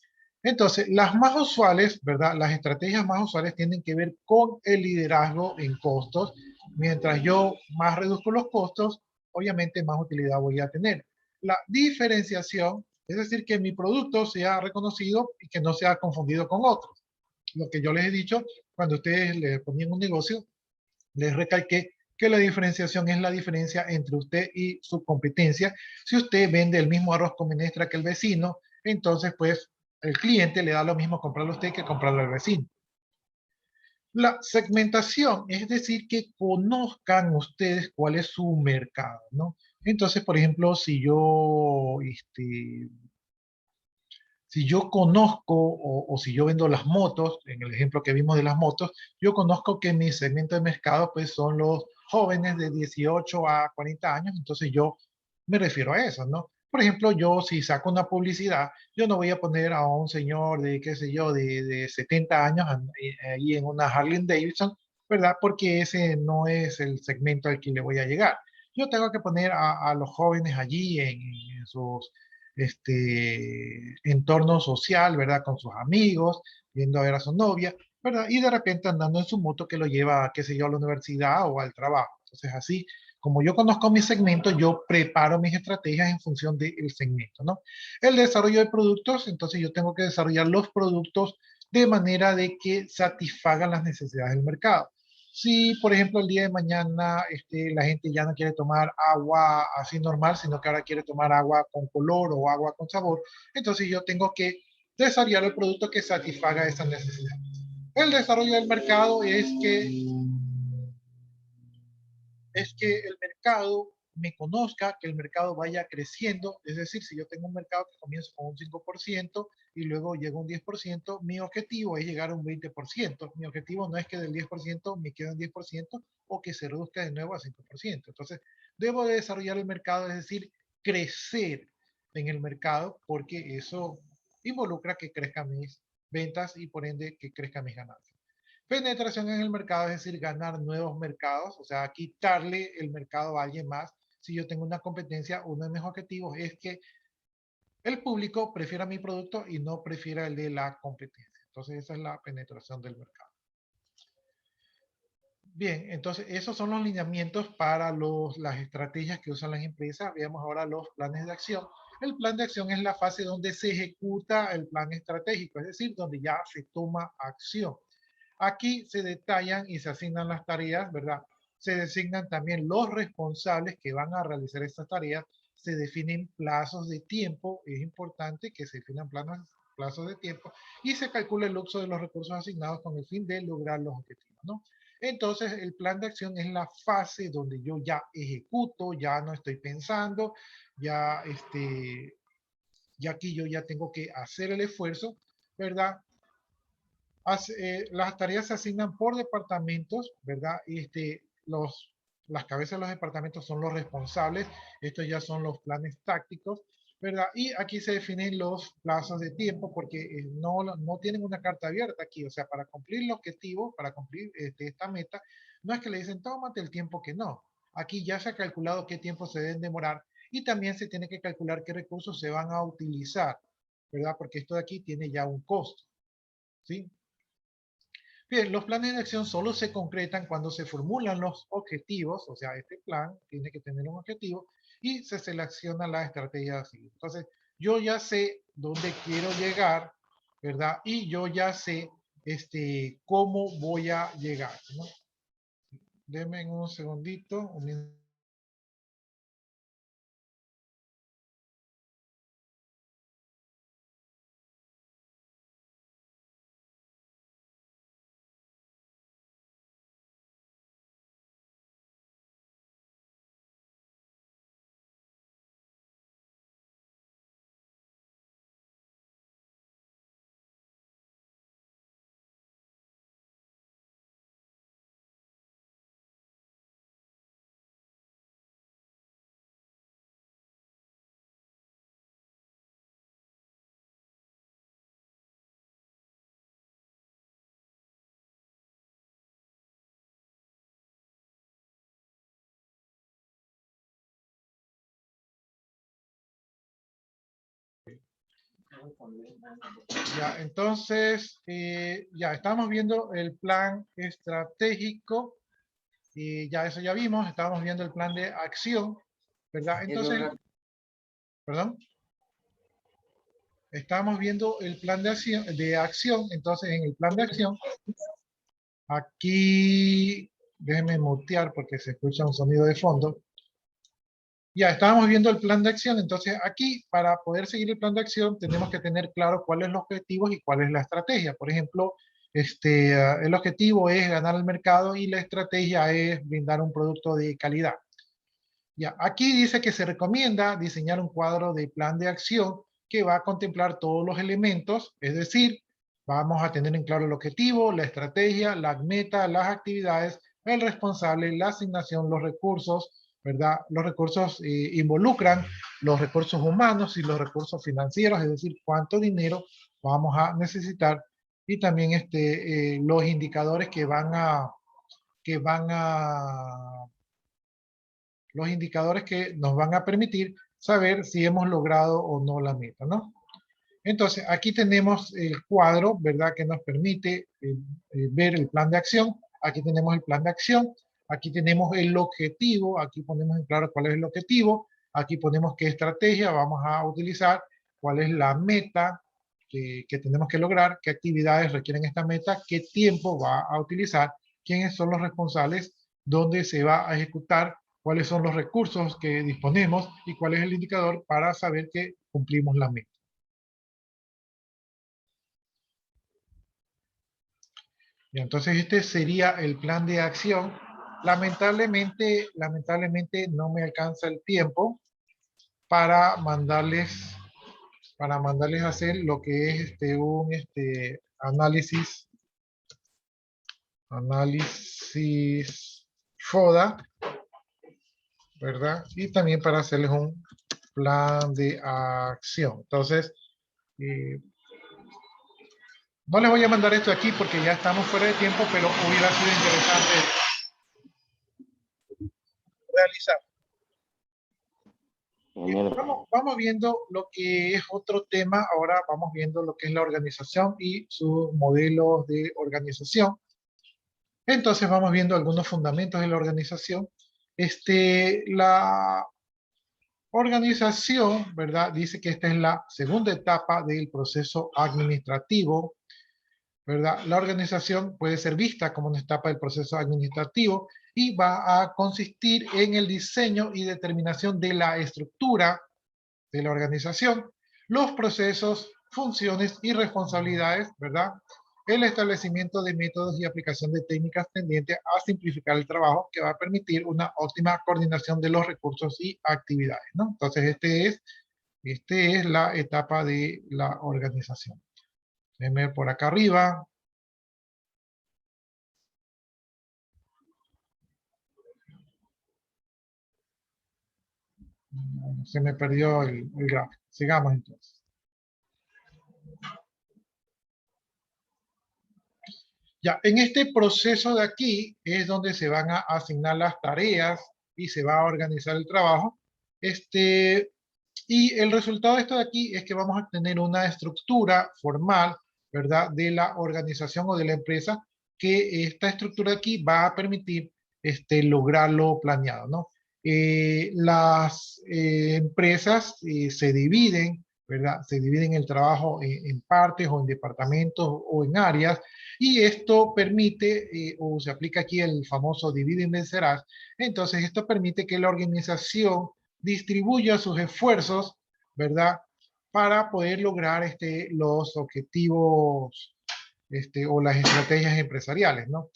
Entonces, las más usuales, ¿verdad? Las estrategias más usuales tienen que ver con el liderazgo en costos. Mientras yo más reduzco los costos, obviamente más utilidad voy a tener. La diferenciación, es decir, que mi producto sea reconocido y que no sea confundido con otros. Lo que yo les he dicho, cuando ustedes le ponían un negocio, les recalqué que la diferenciación es la diferencia entre usted y su competencia. Si usted vende el mismo arroz con menestra que el vecino, entonces pues el cliente le da lo mismo comprarlo a usted que comprarlo al vecino. La segmentación, es decir, que conozcan ustedes cuál es su mercado, ¿no? Entonces, por ejemplo, si yo conozco o si yo vendo las motos, en el ejemplo que vimos de las motos, yo conozco que mi segmento de mercado pues son los jóvenes de 18 a 40 años, entonces yo me refiero a eso, ¿no? Por ejemplo, yo si saco una publicidad, yo no voy a poner a un señor de, qué sé yo, de 70 años ahí en una Harley Davidson, ¿verdad? Porque ese no es el segmento al que le voy a llegar. Yo tengo que poner a los jóvenes allí en sus entorno social, ¿verdad? Con sus amigos, viendo a ver a su novia. ¿verdad? Y de repente andando en su moto que lo lleva, qué sé yo, a la universidad o al trabajo. Entonces, así, como yo conozco mi segmento, yo preparo mis estrategias en función del segmento, ¿no? El desarrollo de productos, entonces yo tengo que desarrollar los productos de manera de que satisfagan las necesidades del mercado. Si, por ejemplo, el día de mañana la gente ya no quiere tomar agua así normal, sino que ahora quiere tomar agua con color o agua con sabor, entonces yo tengo que desarrollar el producto que satisfaga esa necesidad. El desarrollo del mercado es que el mercado me conozca, que el mercado vaya creciendo, es decir, si yo tengo un mercado que comienza con un 5% y luego llega un 10%, mi objetivo es llegar a un 20%. Mi objetivo no es que del 10% me quede un 10% o que se reduzca de nuevo a 5%. Entonces, debo de desarrollar el mercado, es decir, crecer en el mercado, porque eso involucra que crezcan mis ventas y por ende que crezcan mis ganancias. Penetración en el mercado, es decir, ganar nuevos mercados, o sea, quitarle el mercado a alguien más. Si yo tengo una competencia, uno de mis objetivos es que el público prefiera mi producto y no prefiera el de la competencia. Entonces, esa es la penetración del mercado. Bien, entonces esos son los lineamientos para las estrategias que usan las empresas. Veamos ahora los planes de acción. El plan de acción es la fase donde se ejecuta el plan estratégico, es decir, donde ya se toma acción. Aquí se detallan y se asignan las tareas, ¿verdad? Se designan también los responsables que van a realizar estas tareas. Se definen plazos de tiempo. Es importante que se definan plazos de tiempo y se calcula el uso de los recursos asignados con el fin de lograr los objetivos, ¿no? Entonces, el plan de acción es la fase donde yo ya ejecuto, ya no estoy pensando, ya, ya aquí yo ya tengo que hacer el esfuerzo, ¿verdad? Las tareas se asignan por departamentos, ¿verdad? Las cabezas de los departamentos son los responsables, estos ya son los planes tácticos, ¿verdad? Y aquí se definen los plazos de tiempo porque no tienen una carta abierta aquí, o sea, para cumplir el objetivo, para cumplir esta meta, no es que le dicen, tómate el tiempo que no. Aquí ya se ha calculado qué tiempo se deben demorar y también se tiene que calcular qué recursos se van a utilizar, ¿verdad? Porque esto de aquí tiene ya un costo, ¿sí? Bien, los planes de acción solo se concretan cuando se formulan los objetivos, o sea, este plan tiene que tener un objetivo y se selecciona la estrategia a seguir. Entonces, yo ya sé dónde quiero llegar, ¿verdad? Y yo ya sé cómo voy a llegar, ¿no? Denme un segundito. Ya, entonces, ya estamos viendo el plan estratégico. Y ya eso ya vimos, estábamos viendo el plan de acción, ¿verdad? Entonces, perdón, estábamos viendo el plan de acción, entonces en el plan de acción, aquí, déjenme mutear porque se escucha un sonido de fondo. Ya estábamos viendo el plan de acción, entonces aquí para poder seguir el plan de acción tenemos que tener claro cuál es el objetivo y cuál es la estrategia. Por ejemplo, el objetivo es ganar el mercado y la estrategia es brindar un producto de calidad. Ya, aquí dice que se recomienda diseñar un cuadro de plan de acción que va a contemplar todos los elementos, es decir, vamos a tener en claro el objetivo, la estrategia, la meta, las actividades, el responsable, la asignación, los recursos, ¿verdad? Los recursos involucran los recursos humanos y los recursos financieros, es decir, cuánto dinero vamos a necesitar y también los indicadores los indicadores que nos van a permitir saber si hemos logrado o no la meta, ¿no? Entonces, aquí tenemos el cuadro, ¿verdad? Que nos permite ver el plan de acción. Aquí tenemos el plan de acción. Aquí tenemos el objetivo. Aquí ponemos en claro cuál es el objetivo. Aquí ponemos qué estrategia vamos a utilizar, cuál es la meta que tenemos que lograr, qué actividades requieren esta meta, qué tiempo va a utilizar, quiénes son los responsables, dónde se va a ejecutar, cuáles son los recursos que disponemos y cuál es el indicador para saber que cumplimos la meta. Y entonces este sería el plan de acción. Lamentablemente no me alcanza el tiempo para mandarles a hacer lo que es un análisis FODA, ¿verdad? Y también para hacerles un plan de acción. Entonces, eh, no les voy a mandar esto aquí porque ya estamos fuera de tiempo, pero hubiera sido interesante realizar. Vamos viendo lo que es otro tema. Ahora vamos viendo lo que es la organización y sus modelos de organización. Entonces vamos viendo algunos fundamentos de la organización. La organización, ¿verdad? Dice que esta es la segunda etapa del proceso administrativo, ¿verdad? La organización puede ser vista como una etapa del proceso administrativo y va a consistir en el diseño y determinación de la estructura de la organización, los procesos, funciones y responsabilidades, ¿verdad? El establecimiento de métodos y aplicación de técnicas tendientes a simplificar el trabajo que va a permitir una óptima coordinación de los recursos y actividades, ¿no? Entonces, este es la etapa de la organización. Déjenme ver por acá arriba. Se me perdió el gráfico. Sigamos entonces. Ya, en este proceso de aquí es donde se van a asignar las tareas y se va a organizar el trabajo. Y el resultado de esto de aquí es que vamos a tener una estructura formal, ¿verdad? De la organización o de la empresa, que esta estructura de aquí va a permitir lograr lo planeado, ¿no? Las empresas se dividen, ¿verdad? Se dividen el trabajo en partes o en departamentos o en áreas, y esto permite, o se aplica aquí el famoso divide y vencerás. Entonces, esto permite que la organización distribuya sus esfuerzos, ¿verdad? Para poder lograr los objetivos o las estrategias empresariales, ¿no?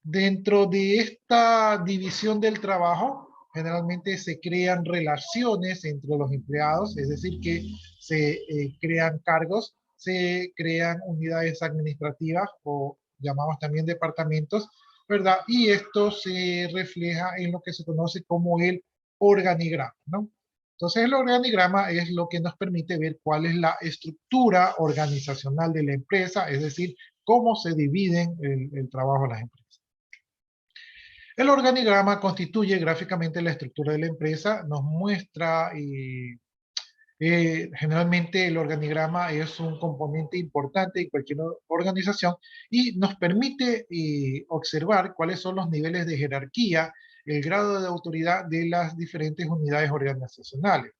Dentro de esta división del trabajo, generalmente se crean relaciones entre los empleados, es decir, que se crean cargos, se crean unidades administrativas o llamamos también departamentos, ¿verdad? Y esto se refleja en lo que se conoce como el organigrama, ¿no? Entonces el organigrama es lo que nos permite ver cuál es la estructura organizacional de la empresa, es decir, cómo se dividen el trabajo de las empresas. El organigrama constituye gráficamente la estructura de la empresa, nos muestra, generalmente el organigrama es un componente importante de cualquier organización y nos permite observar cuáles son los niveles de jerarquía, el grado de autoridad de las diferentes unidades organizacionales,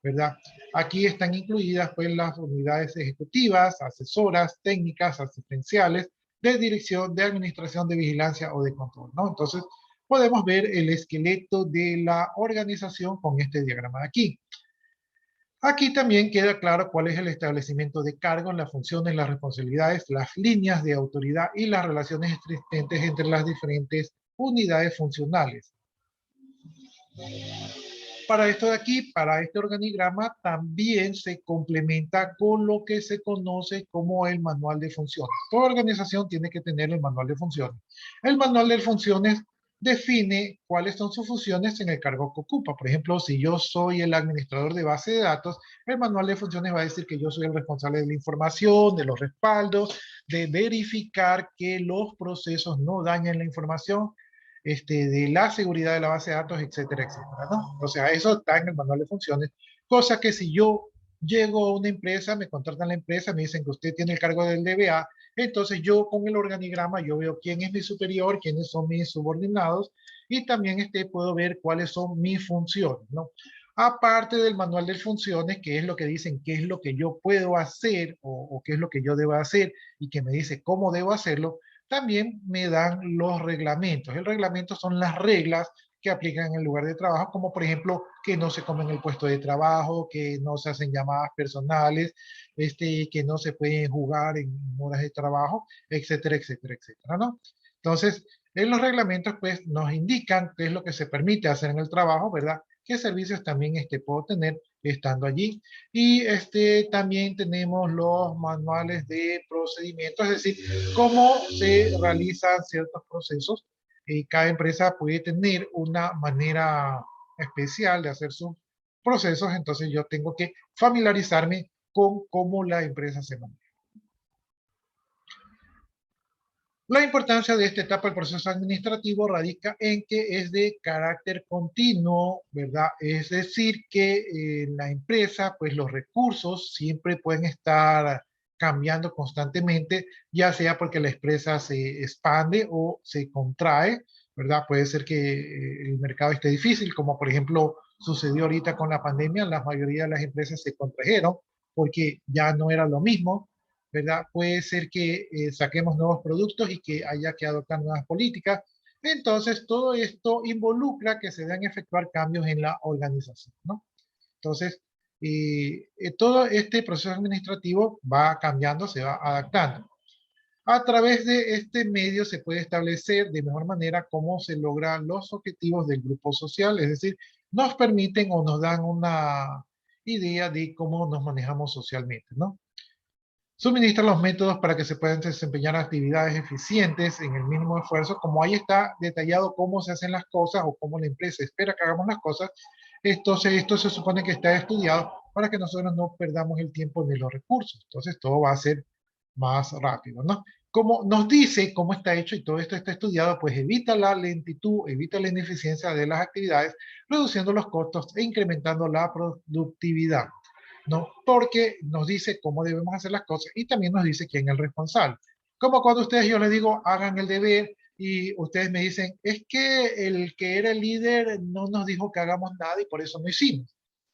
¿verdad? Aquí están incluidas pues las unidades ejecutivas, asesoras, técnicas, asistenciales, de dirección, de administración, de vigilancia o de control, ¿no? Entonces, podemos ver el esqueleto de la organización con este diagrama de aquí. Aquí también queda claro cuál es el establecimiento de cargos, las funciones, las responsabilidades, las líneas de autoridad y las relaciones existentes entre las diferentes unidades funcionales. Para esto de aquí, para este organigrama, también se complementa con lo que se conoce como el manual de funciones. Toda organización tiene que tener el manual de funciones. El manual de funciones define cuáles son sus funciones en el cargo que ocupa. Por ejemplo, si yo soy el administrador de base de datos, el manual de funciones va a decir que yo soy el responsable de la información, de los respaldos, de verificar que los procesos no dañen la información, de la seguridad de la base de datos, etcétera, etcétera, ¿no? O sea, eso está en el manual de funciones, cosa que si yo llego a una empresa, me contratan la empresa, me dicen que usted tiene el cargo del DBA, entonces yo con el organigrama yo veo quién es mi superior, quiénes son mis subordinados y también puedo ver cuáles son mis funciones, ¿no? Aparte del manual de funciones, que es lo que dicen, qué es lo que yo puedo hacer o qué es lo que yo debo hacer y que me dice cómo debo hacerlo, también me dan los reglamentos. El reglamento son las reglas que aplican en el lugar de trabajo, como por ejemplo que no se comen el puesto de trabajo, que no se hacen llamadas personales, que no se pueden jugar en horas de trabajo, etcétera, etcétera, etcétera, ¿no? Entonces, en los reglamentos pues nos indican qué es lo que se permite hacer en el trabajo, ¿verdad? Qué servicios también puedo tener estando allí. Y también tenemos los manuales de procedimientos, es decir, cómo se realizan ciertos procesos. Cada empresa puede tener una manera especial de hacer sus procesos, entonces yo tengo que familiarizarme con cómo la empresa se maneja. La importancia de esta etapa del proceso administrativo radica en que es de carácter continuo, ¿verdad? Es decir, que la empresa, pues los recursos siempre pueden estar cambiando constantemente, ya sea porque la empresa se expande o se contrae, ¿verdad? Puede ser que el mercado esté difícil, como por ejemplo sucedió ahorita con la pandemia, la mayoría de las empresas se contrajeron porque ya no era lo mismo, ¿verdad? Puede ser que saquemos nuevos productos y que haya que adoptar nuevas políticas. Entonces, todo esto involucra que se deben efectuar cambios en la organización, ¿no? Entonces, todo este proceso administrativo va cambiando, se va adaptando. A través de este medio se puede establecer de mejor manera cómo se logran los objetivos del grupo social, es decir, nos permiten o nos dan una idea de cómo nos manejamos socialmente, ¿no? Suministra los métodos para que se puedan desempeñar actividades eficientes en el mínimo esfuerzo, como ahí está detallado cómo se hacen las cosas o cómo la empresa espera que hagamos las cosas. Entonces, esto se supone que está estudiado para que nosotros no perdamos el tiempo ni los recursos. Entonces, todo va a ser más rápido, ¿no? Como nos dice cómo está hecho y todo esto está estudiado, pues evita la lentitud, evita la ineficiencia de las actividades, reduciendo los costos e incrementando la productividad. ¿No? Porque nos dice cómo debemos hacer las cosas y también nos dice quién es el responsable. Como cuando ustedes, yo les digo, hagan el deber y ustedes me dicen, es que el que era el líder no nos dijo que hagamos nada y por eso no hicimos.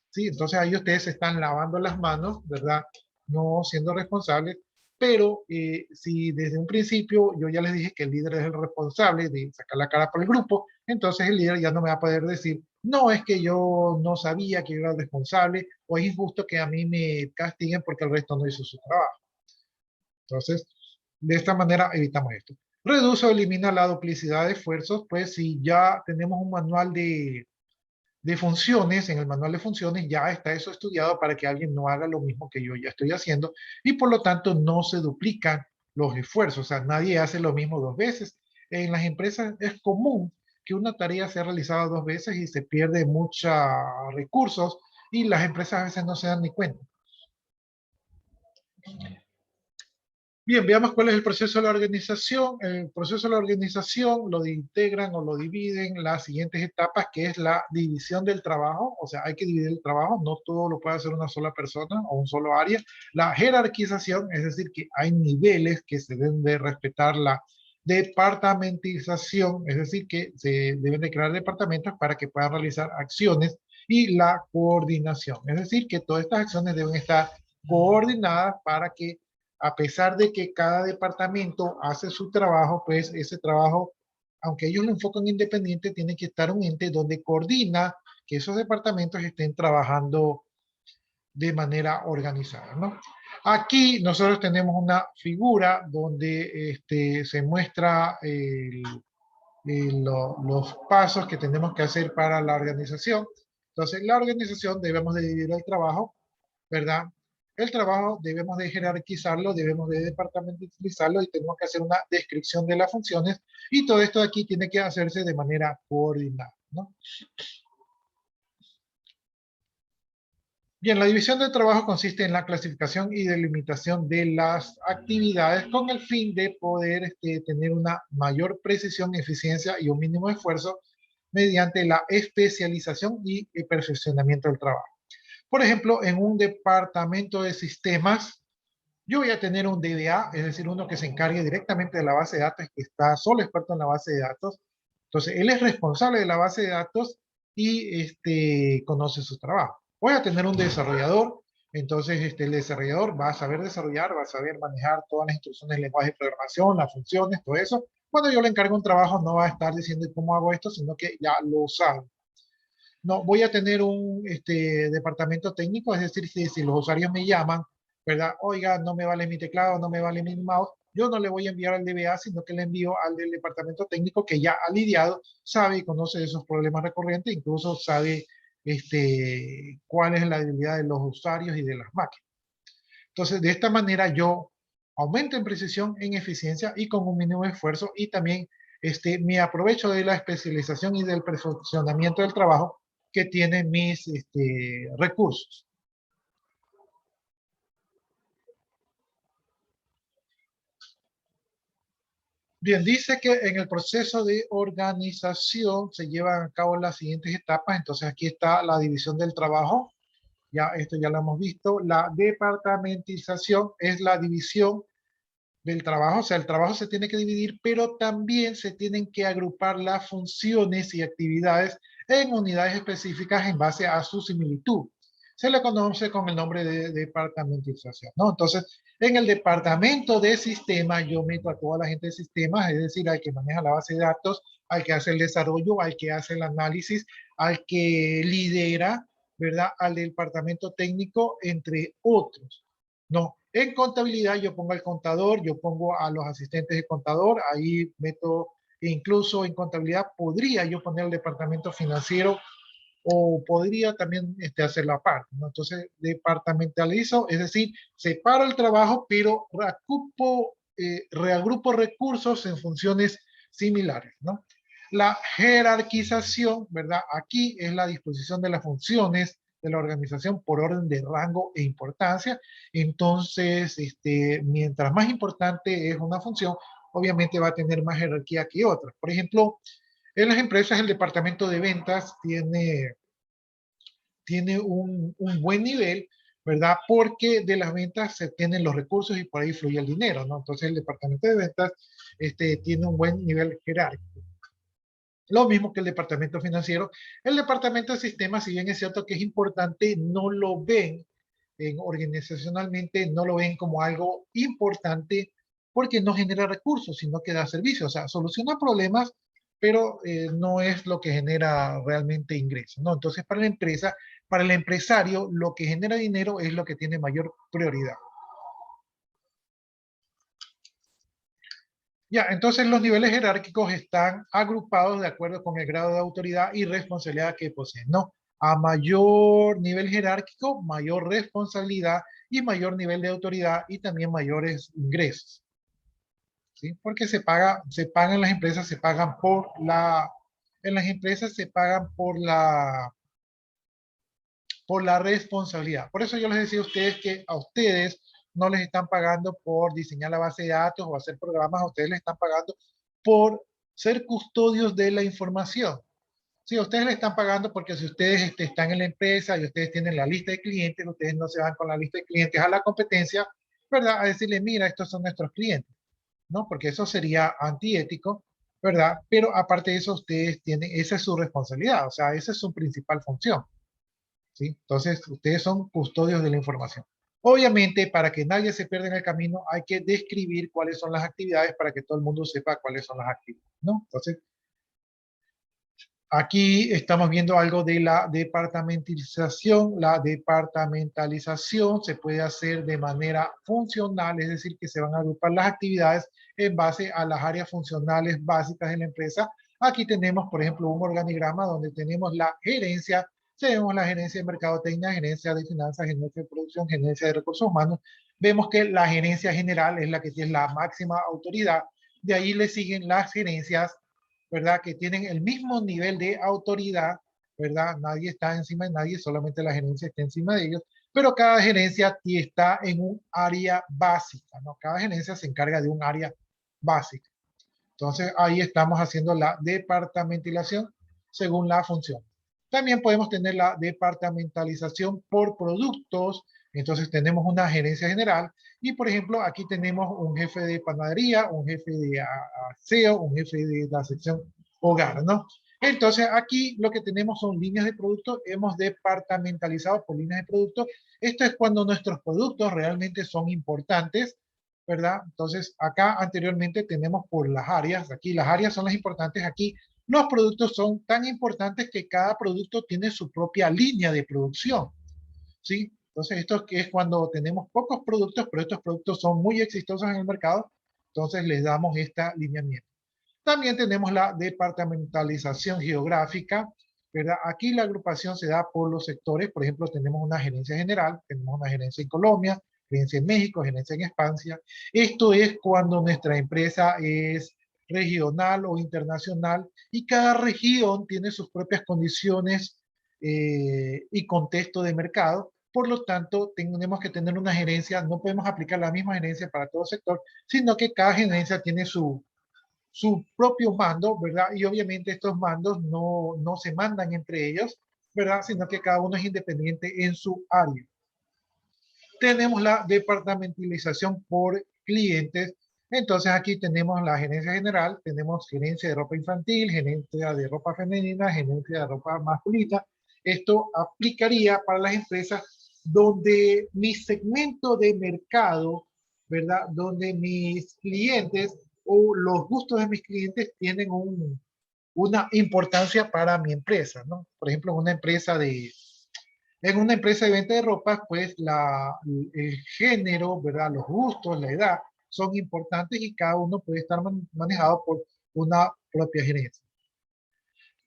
¿Sí? Entonces ahí ustedes se están lavando las manos, ¿verdad? No siendo responsables, pero si desde un principio yo ya les dije que el líder es el responsable de sacar la cara por el grupo, entonces el líder ya no me va a poder decir, no, es que yo no sabía que yo era el responsable o es injusto que a mí me castiguen porque el resto no hizo su trabajo. Entonces, de esta manera evitamos esto. Reduce o elimina la duplicidad de esfuerzos, pues si ya tenemos un manual de funciones, en el manual de funciones ya está eso estudiado para que alguien no haga lo mismo que yo ya estoy haciendo y por lo tanto no se duplican los esfuerzos, o sea, nadie hace lo mismo dos veces. En las empresas es común que una tarea sea realizada dos veces y se pierde muchos recursos y las empresas a veces no se dan ni cuenta. Bien, veamos cuál es el proceso de la organización. El proceso de la organización lo integran o lo dividen las siguientes etapas, que es la división del trabajo. O sea, hay que dividir el trabajo, no todo lo puede hacer una sola persona o un solo área. La jerarquización, es decir, que hay niveles que se deben de respetar. La departamentización, es decir, que se deben de crear departamentos para que puedan realizar acciones. Y la coordinación, es decir, que todas estas acciones deben estar coordinadas para que a pesar de que cada departamento hace su trabajo, pues ese trabajo, aunque ellos lo enfocan independiente, tiene que estar un ente donde coordina que esos departamentos estén trabajando de manera organizada, ¿no? Aquí nosotros tenemos una figura donde se muestra los pasos que tenemos que hacer para la organización. Entonces, la organización debemos de dividir el trabajo, ¿verdad? El trabajo debemos de jerarquizarlo, debemos de departamentalizarlo y tenemos que hacer una descripción de las funciones y todo esto de aquí tiene que hacerse de manera coordinada, ¿no? Bien, la división del trabajo consiste en la clasificación y delimitación de las actividades con el fin de poder tener una mayor precisión, eficiencia y un mínimo esfuerzo mediante la especialización y el perfeccionamiento del trabajo. Por ejemplo, en un departamento de sistemas, yo voy a tener un DBA, es decir, uno que se encargue directamente de la base de datos, que está solo experto en la base de datos. Entonces, él es responsable de la base de datos y conoce su trabajo. Voy a tener un desarrollador, entonces el desarrollador va a saber desarrollar, va a saber manejar todas las instrucciones del lenguaje de programación, las funciones, todo eso. Cuando yo le encargo un trabajo, no va a estar diciendo cómo hago esto, sino que ya lo sabe. No, voy a tener un departamento técnico, es decir, si los usuarios me llaman, ¿verdad? Oiga, no me vale mi teclado, no me vale mi mouse, yo no le voy a enviar al DBA, sino que le envío al del departamento técnico que ya ha lidiado, sabe y conoce esos problemas recurrentes, incluso sabe cuál es la debilidad de los usuarios y de las máquinas. Entonces, de esta manera yo aumento en precisión, en eficiencia y con un mínimo esfuerzo, y también me aprovecho de la especialización y del perfeccionamiento del trabajo que tienen mis recursos. Bien, dice que en el proceso de organización se llevan a cabo las siguientes etapas. Entonces aquí está la división del trabajo. Ya esto ya lo hemos visto. La departamentización es la división del trabajo. O sea, el trabajo se tiene que dividir, pero también se tienen que agrupar las funciones y actividades en unidades específicas en base a su similitud. Se le conoce con el nombre de departamentización, ¿no? Entonces, en el departamento de sistemas, yo meto a toda la gente de sistemas, es decir, al que maneja la base de datos, al que hace el desarrollo, al que hace el análisis, al que lidera, ¿verdad? Al departamento técnico, entre otros. No, en contabilidad yo pongo al contador, yo pongo a los asistentes de contador, ahí meto, incluso en contabilidad podría yo poner el departamento financiero o podría también hacerlo aparte, ¿no? Entonces, departamentalizo, es decir, separo el trabajo, pero reagrupo recursos en funciones similares, ¿no? La jerarquización, ¿verdad? Aquí es la disposición de las funciones de la organización por orden de rango e importancia. Entonces, mientras más importante es una función, obviamente va a tener más jerarquía que otras. Por ejemplo, en las empresas el departamento de ventas tiene un buen nivel, ¿verdad? Porque de las ventas se tienen los recursos y por ahí fluye el dinero, ¿no? Entonces el departamento de ventas tiene un buen nivel jerárquico. Lo mismo que el departamento financiero. El departamento de sistemas, si bien es cierto que es importante, no lo ven organizacionalmente, no lo ven como algo importante porque no genera recursos, sino que da servicios. O sea, soluciona problemas, pero no es lo que genera realmente ingresos, ¿no? Entonces, para la empresa, para el empresario, lo que genera dinero es lo que tiene mayor prioridad. Ya, entonces los niveles jerárquicos están agrupados de acuerdo con el grado de autoridad y responsabilidad que poseen, ¿no? A mayor nivel jerárquico, mayor responsabilidad y mayor nivel de autoridad y también mayores ingresos, ¿sí? Porque se pagan las empresas, se pagan en las empresas se pagan por la responsabilidad. Por eso yo les decía a ustedes que a ustedes no les están pagando por diseñar la base de datos o hacer programas, a ustedes les están pagando por ser custodios de la información. Sí, a ustedes le están pagando porque si ustedes están en la empresa y ustedes tienen la lista de clientes, ustedes no se van con la lista de clientes a la competencia, ¿verdad? A decirle, mira, estos son nuestros clientes, ¿no? Porque eso sería antiético, ¿verdad? Pero aparte de eso, ustedes tienen, esa es su responsabilidad, o sea, esa es su principal función. ¿Sí? Entonces, ustedes son custodios de la información. Obviamente, para que nadie se pierda en el camino, hay que describir cuáles son las actividades para que todo el mundo sepa cuáles son las actividades, ¿no? Entonces, aquí estamos viendo algo de la departamentalización. La departamentalización se puede hacer de manera funcional, es decir, que se van a agrupar las actividades en base a las áreas funcionales básicas de la empresa. Aquí tenemos, por ejemplo, un organigrama donde tenemos la gerencia, tenemos la gerencia de mercadotecnia, gerencia de finanzas, gerencia de producción, gerencia de recursos humanos. Vemos que la gerencia general es la que tiene la máxima autoridad. De ahí le siguen las gerencias, ¿verdad? Que tienen el mismo nivel de autoridad, ¿verdad? Nadie está encima de nadie, solamente la gerencia está encima de ellos, pero cada gerencia está en un área básica, ¿no? Cada gerencia se encarga de un área básica. Entonces, ahí estamos haciendo la departamentalización según la función. También podemos tener la departamentalización por productos. Entonces tenemos una gerencia general y, por ejemplo, aquí tenemos un jefe de panadería, un jefe de aseo, un jefe de la sección hogar, ¿no? Entonces aquí lo que tenemos son líneas de producto, hemos departamentalizado por líneas de producto. Esto es cuando nuestros productos realmente son importantes, ¿verdad? Entonces acá anteriormente tenemos por las áreas, aquí las áreas son las importantes, aquí los productos son tan importantes que cada producto tiene su propia línea de producción, ¿sí? Entonces esto es cuando tenemos pocos productos, pero estos productos son muy exitosos en el mercado, entonces les damos esta lineamiento. También tenemos la departamentalización geográfica, ¿verdad? Aquí la agrupación se da por los sectores, por ejemplo, tenemos una gerencia general, tenemos una gerencia en Colombia, gerencia en México, gerencia en España. Esto es cuando nuestra empresa es regional o internacional y cada región tiene sus propias condiciones y contexto de mercado. Por lo tanto, tenemos que tener una gerencia, no podemos aplicar la misma gerencia para todo sector, sino que cada gerencia tiene su propio mando, ¿verdad? Y obviamente estos mandos no se mandan entre ellos, ¿verdad? Sino que cada uno es independiente en su área. Tenemos la departamentalización por clientes. Entonces aquí tenemos la gerencia general, tenemos gerencia de ropa infantil, gerencia de ropa femenina, gerencia de ropa masculina. Esto aplicaría para las empresas donde mi segmento de mercado, ¿verdad? Donde mis clientes o los gustos de mis clientes tienen una importancia para mi empresa, ¿no? Por ejemplo, en una empresa de venta de ropa, pues el género, ¿verdad? Los gustos, la edad, son importantes y cada uno puede estar manejado por una propia gerencia.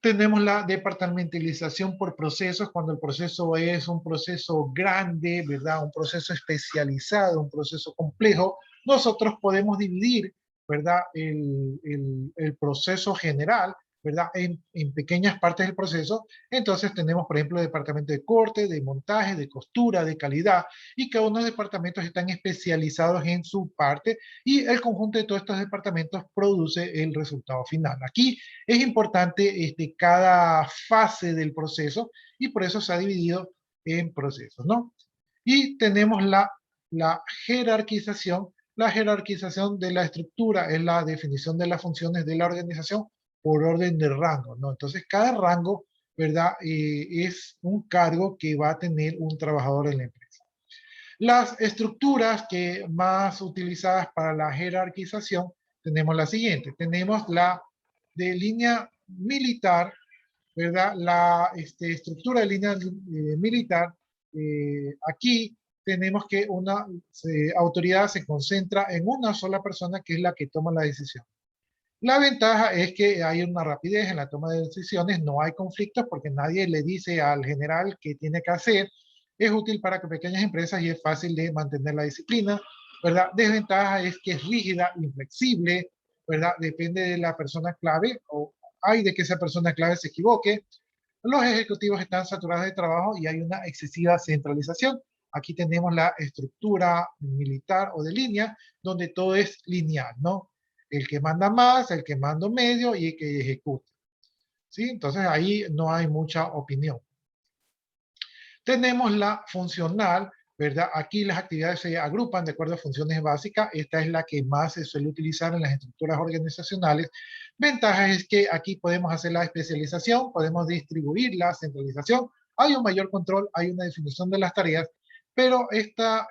Tenemos la departamentalización por procesos, cuando el proceso es un proceso grande, ¿verdad? Un proceso especializado, un proceso complejo. Nosotros podemos dividir, ¿verdad? El proceso general, ¿verdad? En pequeñas partes del proceso. Entonces tenemos, por ejemplo, el departamento de corte, de montaje, de costura, de calidad, y cada uno de los departamentos están especializados en su parte y el conjunto de todos estos departamentos produce el resultado final. Aquí es importante cada fase del proceso y por eso se ha dividido en procesos, ¿no? Y tenemos la jerarquización. La jerarquización de la estructura es la definición de las funciones de la organización por orden de rango, ¿no? Entonces, cada rango, ¿verdad? Es un cargo que va a tener un trabajador en la empresa. Las estructuras que más utilizadas para la jerarquización tenemos la siguiente. Tenemos la de línea militar, ¿verdad? La estructura de línea militar, aquí tenemos que una autoridad se concentra en una sola persona que es la que toma la decisión. La ventaja es que hay una rapidez en la toma de decisiones, no hay conflictos porque nadie le dice al general qué tiene que hacer. Es útil para pequeñas empresas y es fácil de mantener la disciplina, ¿verdad? Desventaja es que es rígida, inflexible, ¿verdad? Depende de la persona clave o hay de que esa persona clave se equivoque. Los ejecutivos están saturados de trabajo y hay una excesiva centralización. Aquí tenemos la estructura militar o de línea, donde todo es lineal, ¿no? El que manda más, el que manda medio y el que ejecuta. ¿Sí? Entonces ahí no hay mucha opinión. Tenemos la funcional, ¿verdad? Aquí las actividades se agrupan de acuerdo a funciones básicas. Esta es la que más se suele utilizar en las estructuras organizacionales. Ventaja es que aquí podemos hacer la especialización, podemos distribuir la centralización, hay un mayor control, hay una definición de las tareas, pero esta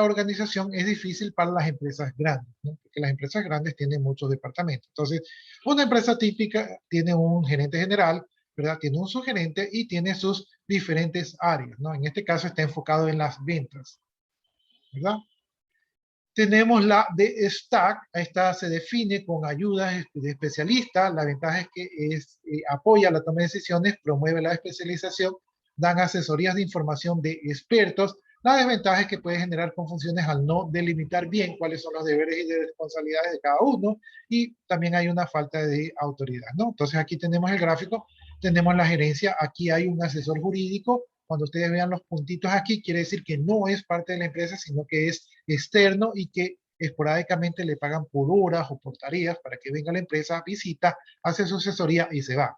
organización es difícil para las empresas grandes, ¿no? Porque las empresas grandes tienen muchos departamentos. Entonces, una empresa típica tiene un gerente general, ¿verdad? Tiene un subgerente y tiene sus diferentes áreas, ¿no? En este caso está enfocado en las ventas, ¿verdad? Tenemos la de Stack, esta se define con ayudas de especialistas, la ventaja es que apoya la toma de decisiones, promueve la especialización, dan asesorías de información de expertos, la desventaja es que puede generar confusiones al no delimitar bien cuáles son los deberes y de responsabilidades de cada uno y también hay una falta de autoridad, ¿no? Entonces aquí tenemos el gráfico, tenemos la gerencia, aquí hay un asesor jurídico, cuando ustedes vean los puntitos aquí, quiere decir que no es parte de la empresa, sino que es externo y que esporádicamente le pagan por horas o por tareas para que venga la empresa, visita, hace su asesoría y se va.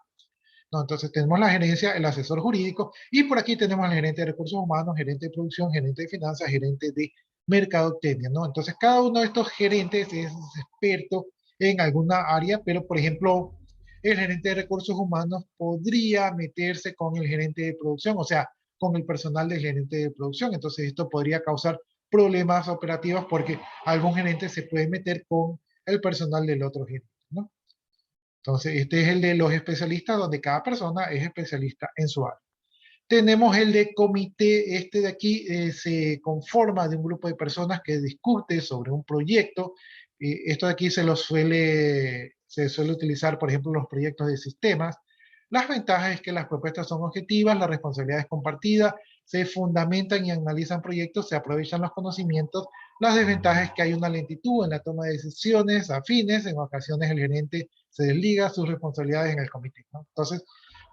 ¿no? Entonces tenemos la gerencia, el asesor jurídico, y por aquí tenemos al gerente de recursos humanos, gerente de producción, gerente de finanzas, gerente de mercadotecnia, ¿no? Entonces cada uno de estos gerentes es experto en alguna área, pero por ejemplo, el gerente de recursos humanos podría meterse con el gerente de producción, o sea, con el personal del gerente de producción. Entonces esto podría causar problemas operativos porque algún gerente se puede meter con el personal del otro gerente, ¿no? Entonces, este es el de los especialistas, donde cada persona es especialista en su área. Tenemos el de comité, este de aquí se conforma de un grupo de personas que discute sobre un proyecto. Esto de aquí se suele utilizar, por ejemplo, en los proyectos de sistemas. Las ventajas es que las propuestas son objetivas, la responsabilidad es compartida, se fundamentan y analizan proyectos, se aprovechan los conocimientos. Las desventajas es que hay una lentitud en la toma de decisiones afines, en ocasiones el gerente se desliga sus responsabilidades en el comité, ¿no? Entonces,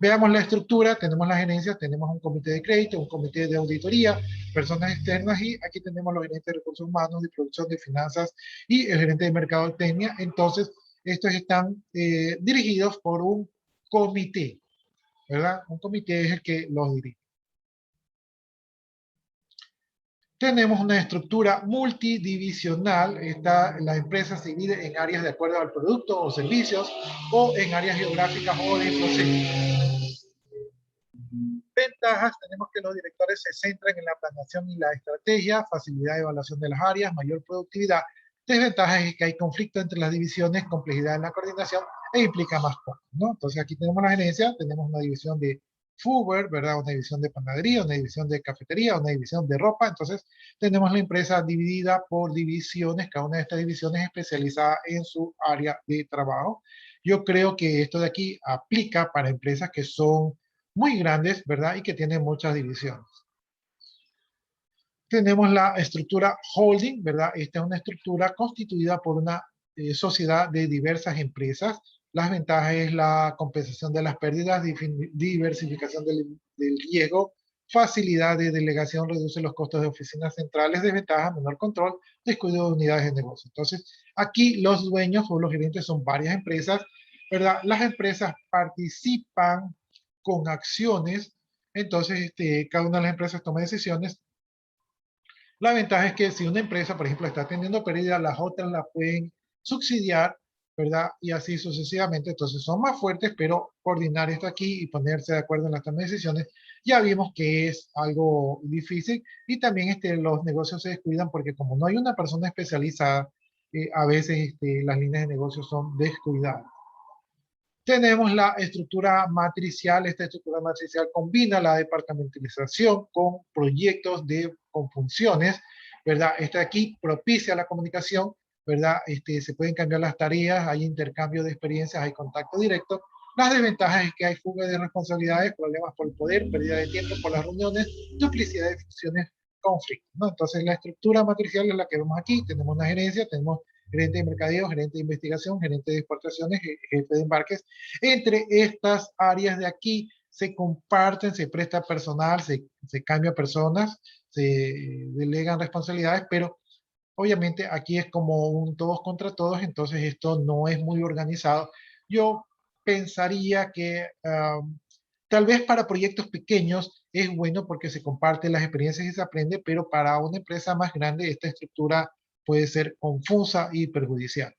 veamos la estructura, tenemos la gerencia, tenemos un comité de crédito, un comité de auditoría, personas externas y aquí tenemos los gerentes de recursos humanos, de producción, de finanzas y el gerente de mercadotecnia. Entonces, estos están dirigidos por un comité, ¿verdad? Un comité es el que los dirige. Tenemos una estructura multidivisional. La empresa se divide en áreas de acuerdo al producto o servicios o en áreas geográficas o de procesos. Ventajas, tenemos que los directores se centran en la planeación y la estrategia, facilidad de evaluación de las áreas, mayor productividad. Desventajas es que hay conflicto entre las divisiones, complejidad en la coordinación e implica más costos, ¿no? Entonces aquí tenemos la gerencia, tenemos una división de foodware, ¿verdad? Una división de panadería, una división de cafetería, una división de ropa. Entonces tenemos la empresa dividida por divisiones, cada una de estas divisiones especializada en su área de trabajo. Yo creo que esto de aquí aplica para empresas que son muy grandes, ¿verdad? Y que tienen muchas divisiones. Tenemos la estructura holding, ¿verdad? Esta es una estructura constituida por una sociedad de diversas empresas. Las ventajas es la compensación de las pérdidas, diversificación del riesgo, facilidad de delegación, reduce los costos de oficinas centrales, desventaja, menor control, descuido de unidades de negocio. Entonces, aquí los dueños o los gerentes son varias empresas, ¿verdad? Las empresas participan con acciones, entonces cada una de las empresas toma decisiones. La ventaja es que si una empresa, por ejemplo, está teniendo pérdida, las otras la pueden subsidiar, ¿verdad? Y así sucesivamente. Entonces son más fuertes, pero coordinar esto aquí y ponerse de acuerdo en las tomas de decisiones, ya vimos que es algo difícil. Y también los negocios se descuidan porque como no hay una persona especializada, a veces las líneas de negocio son descuidadas. Tenemos la estructura matricial. Esta estructura matricial combina la departamentalización con proyectos con funciones, ¿verdad? Esta aquí propicia la comunicación, ¿verdad? Se pueden cambiar las tareas, hay intercambio de experiencias, hay contacto directo. Las desventajas es que hay fuga de responsabilidades, problemas por el poder, pérdida de tiempo por las reuniones, duplicidad de funciones, conflictos, ¿no? Entonces la estructura matricial es la que vemos aquí. Tenemos una gerencia, tenemos gerente de mercadeo, gerente de investigación, gerente de exportaciones, jefe de embarques. Entre estas áreas de aquí se comparten, se presta personal, se cambia personas, se delegan responsabilidades, pero obviamente aquí es como un todos contra todos, entonces esto no es muy organizado. Yo pensaría que tal vez para proyectos pequeños es bueno porque se comparten las experiencias y se aprende, pero para una empresa más grande esta estructura puede ser confusa y perjudicial.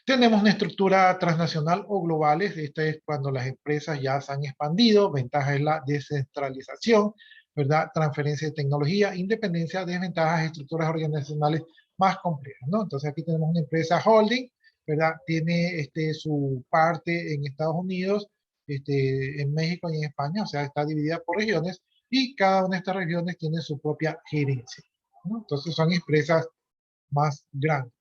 Tenemos una estructura transnacional o globales. Esta es cuando las empresas ya se han expandido. Ventaja es la descentralización, ¿verdad? Transferencia de tecnología, independencia, desventajas, estructuras organizacionales más complejas, ¿no? Entonces aquí tenemos una empresa holding, ¿verdad? Tiene su parte en Estados Unidos, en México y en España, o sea, está dividida por regiones y cada una de estas regiones tiene su propia gerencia, ¿no? Entonces son empresas más grandes.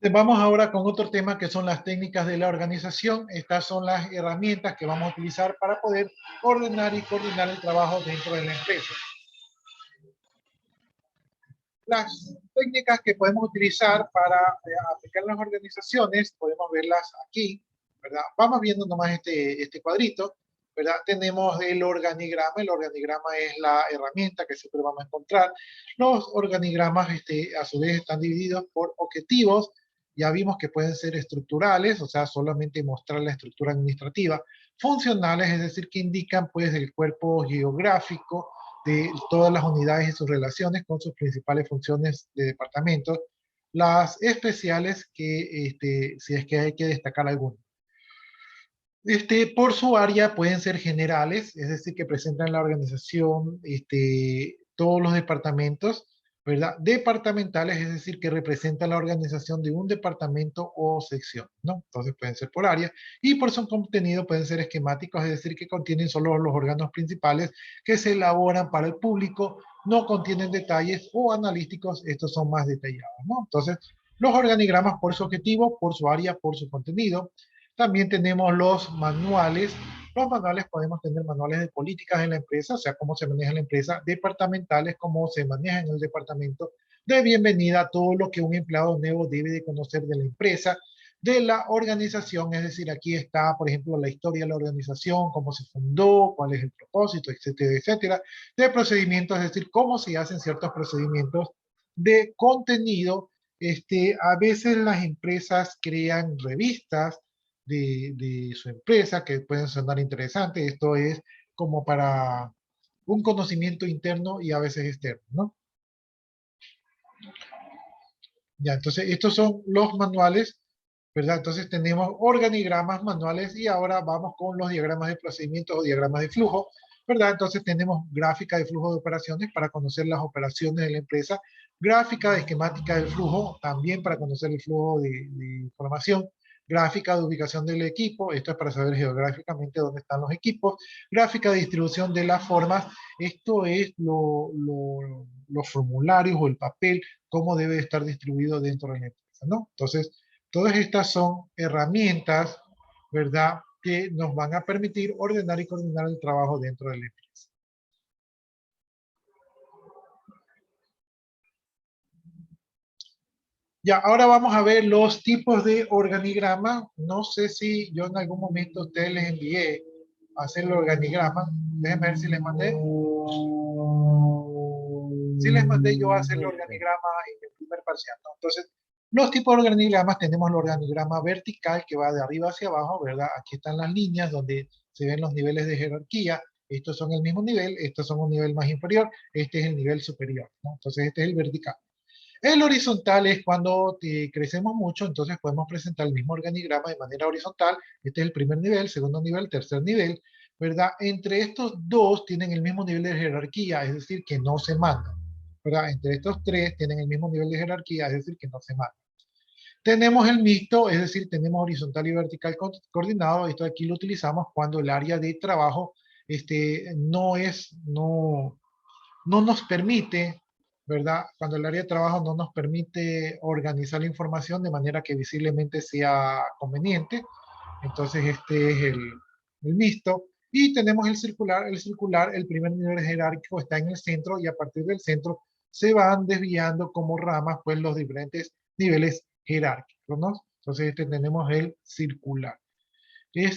Vamos ahora con otro tema que son las técnicas de la organización. Estas son las herramientas que vamos a utilizar para poder ordenar y coordinar el trabajo dentro de la empresa. Las técnicas que podemos utilizar para aplicar las organizaciones, podemos verlas aquí, ¿verdad? Vamos viendo nomás este cuadrito, ¿verdad? Tenemos el organigrama es la herramienta que siempre vamos a encontrar. Los organigramas a su vez están divididos por objetivos, ya vimos que pueden ser estructurales, o sea, solamente mostrar la estructura administrativa, funcionales, es decir, que indican pues el cuerpo geográfico de todas las unidades y sus relaciones con sus principales funciones de departamento, las especiales que si es que hay que destacar alguna. Por su área pueden ser generales, es decir, que presentan la organización, todos los departamentos, ¿verdad? Departamentales, es decir, que representan la organización de un departamento o sección, ¿no? Entonces pueden ser por área. Y por su contenido pueden ser esquemáticos, es decir, que contienen solo los órganos principales que se elaboran para el público, no contienen detalles, o analíticos, estos son más detallados, ¿no? Entonces, los organigramas por su objetivo, por su área, por su contenido. También tenemos los manuales. Los manuales podemos tener manuales de políticas en la empresa, o sea, cómo se maneja la empresa, departamentales, cómo se maneja en el departamento, de bienvenida, todo lo que un empleado nuevo debe de conocer de la empresa, de la organización, es decir, aquí está, por ejemplo, la historia de la organización, cómo se fundó, cuál es el propósito, etcétera, etcétera, de procedimientos, es decir, cómo se hacen ciertos procedimientos, de contenido. A veces las empresas crean revistas de su empresa que pueden sonar interesantes. Esto es como para un conocimiento interno y a veces externo, ¿no? Ya, entonces estos son los manuales, ¿verdad? Entonces tenemos organigramas, manuales, y ahora vamos con los diagramas de procedimientos o diagramas de flujo, ¿verdad? Entonces tenemos gráfica de flujo de operaciones para conocer las operaciones de la empresa, gráfica de esquemática del flujo también para conocer el flujo de información, gráfica de ubicación del equipo, esto es para saber geográficamente dónde están los equipos, gráfica de distribución de las formas, esto es los formularios o el papel, cómo debe estar distribuido dentro de la empresa, ¿no? Entonces, todas estas son herramientas, ¿verdad?, que nos van a permitir ordenar y coordinar el trabajo dentro de la empresa. Ya, ahora vamos a ver los tipos de organigrama. No sé si yo en algún momento a ustedes les envié a hacer el organigrama. Déjenme ver si les mandé. Sí les mandé yo a hacer el organigrama en el primer parcial, ¿no? Entonces, los tipos de organigramas, tenemos el organigrama vertical que va de arriba hacia abajo, ¿verdad? Aquí están las líneas donde se ven los niveles de jerarquía. Estos son el mismo nivel, estos son un nivel más inferior, este es el nivel superior, ¿no? Entonces, este es el vertical. El horizontal es cuando crecemos mucho, entonces podemos presentar el mismo organigrama de manera horizontal. Este es el primer nivel, segundo nivel, tercer nivel, ¿verdad? Entre estos dos tienen el mismo nivel de jerarquía, es decir, que no se mandan, ¿verdad? Entre estos tres tienen el mismo nivel de jerarquía, es decir, que no se mandan. Tenemos el mixto, es decir, tenemos horizontal y vertical coordinado. Esto aquí lo utilizamos cuando el área de trabajo no nos permite, ¿verdad? Cuando el área de trabajo no nos permite organizar la información de manera que visiblemente sea conveniente. Entonces este es el mixto. Y tenemos el primer nivel jerárquico está en el centro y a partir del centro se van desviando como ramas pues los diferentes niveles jerárquicos, ¿no? Entonces tenemos el circular. El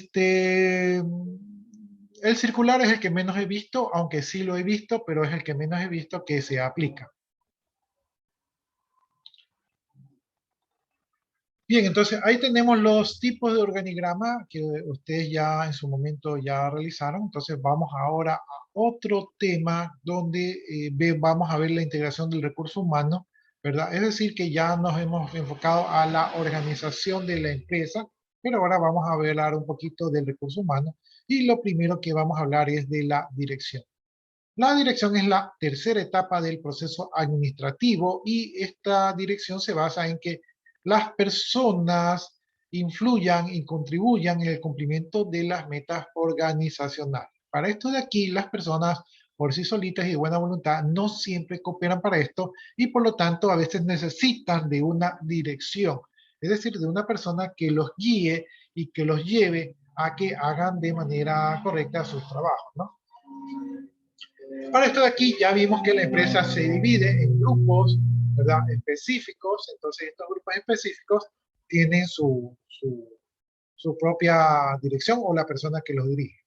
circular es el que menos he visto, aunque sí lo he visto, pero es el que menos he visto que se aplica. Bien, entonces ahí tenemos los tipos de organigrama que ustedes ya en su momento ya realizaron. Entonces vamos ahora a otro tema donde vamos a ver la integración del recurso humano, ¿verdad? Es decir, que ya nos hemos enfocado a la organización de la empresa, pero ahora vamos a hablar un poquito del recurso humano. Y lo primero que vamos a hablar es de la dirección. La dirección es la tercera etapa del proceso administrativo y esta dirección se basa en que las personas influyan y contribuyan en el cumplimiento de las metas organizacionales. Para esto de aquí, las personas por sí solitas y de buena voluntad no siempre cooperan para esto y por lo tanto a veces necesitan de una dirección, es decir, de una persona que los guíe y que los lleve a que hagan de manera correcta sus trabajos, ¿no? Para esto de aquí ya vimos que la empresa se divide en grupos, ¿verdad?, específicos. Entonces estos grupos específicos tienen su propia dirección o la persona que los dirige.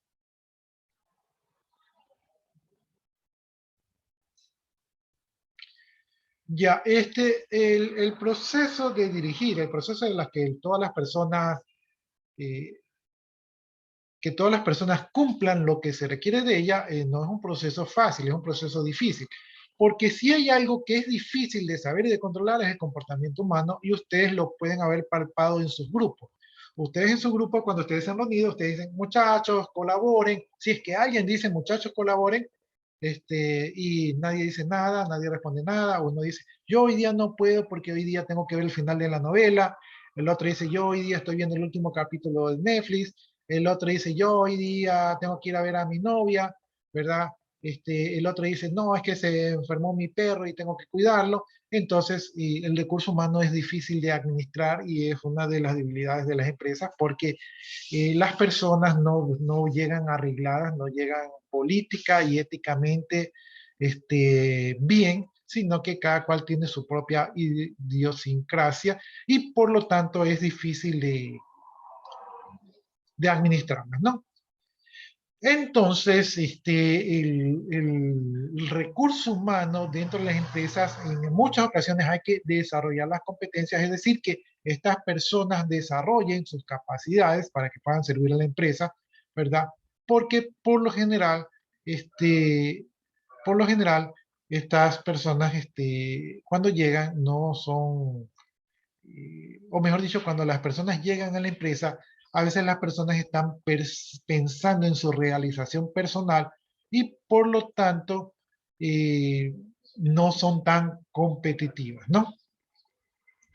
Ya, el proceso de dirigir, el proceso de las que todas las personas, eh, que todas las personas cumplan lo que se requiere de ella, no es un proceso fácil, es un proceso difícil. Porque si hay algo que es difícil de saber y de controlar es el comportamiento humano y ustedes lo pueden haber palpado en sus grupos. Ustedes en su grupo, cuando ustedes se han reunido, ustedes dicen, muchachos, colaboren. Si es que alguien dice, muchachos, colaboren, y nadie dice nada, nadie responde nada, uno dice, yo hoy día no puedo porque hoy día tengo que ver el final de la novela, el otro dice, yo hoy día estoy viendo el último capítulo de Netflix, el otro dice, yo hoy día tengo que ir a ver a mi novia, ¿verdad? El otro dice, no, es que se enfermó mi perro y tengo que cuidarlo. Entonces, y el recurso humano es difícil de administrar y es una de las debilidades de las empresas porque las personas no llegan arregladas, no llegan política y éticamente bien, sino que cada cual tiene su propia idiosincrasia y por lo tanto es difícil de administrarlas, ¿no? Entonces, el recurso humano dentro de las empresas, en muchas ocasiones hay que desarrollar las competencias, es decir, que estas personas desarrollen sus capacidades para que puedan servir a la empresa, ¿verdad? Porque este, por lo general, estas personas, cuando llegan, no son o mejor dicho, cuando las personas llegan a la empresa, a veces las personas están pensando en su realización personal y por lo tanto eh, no son tan competitivas, ¿no?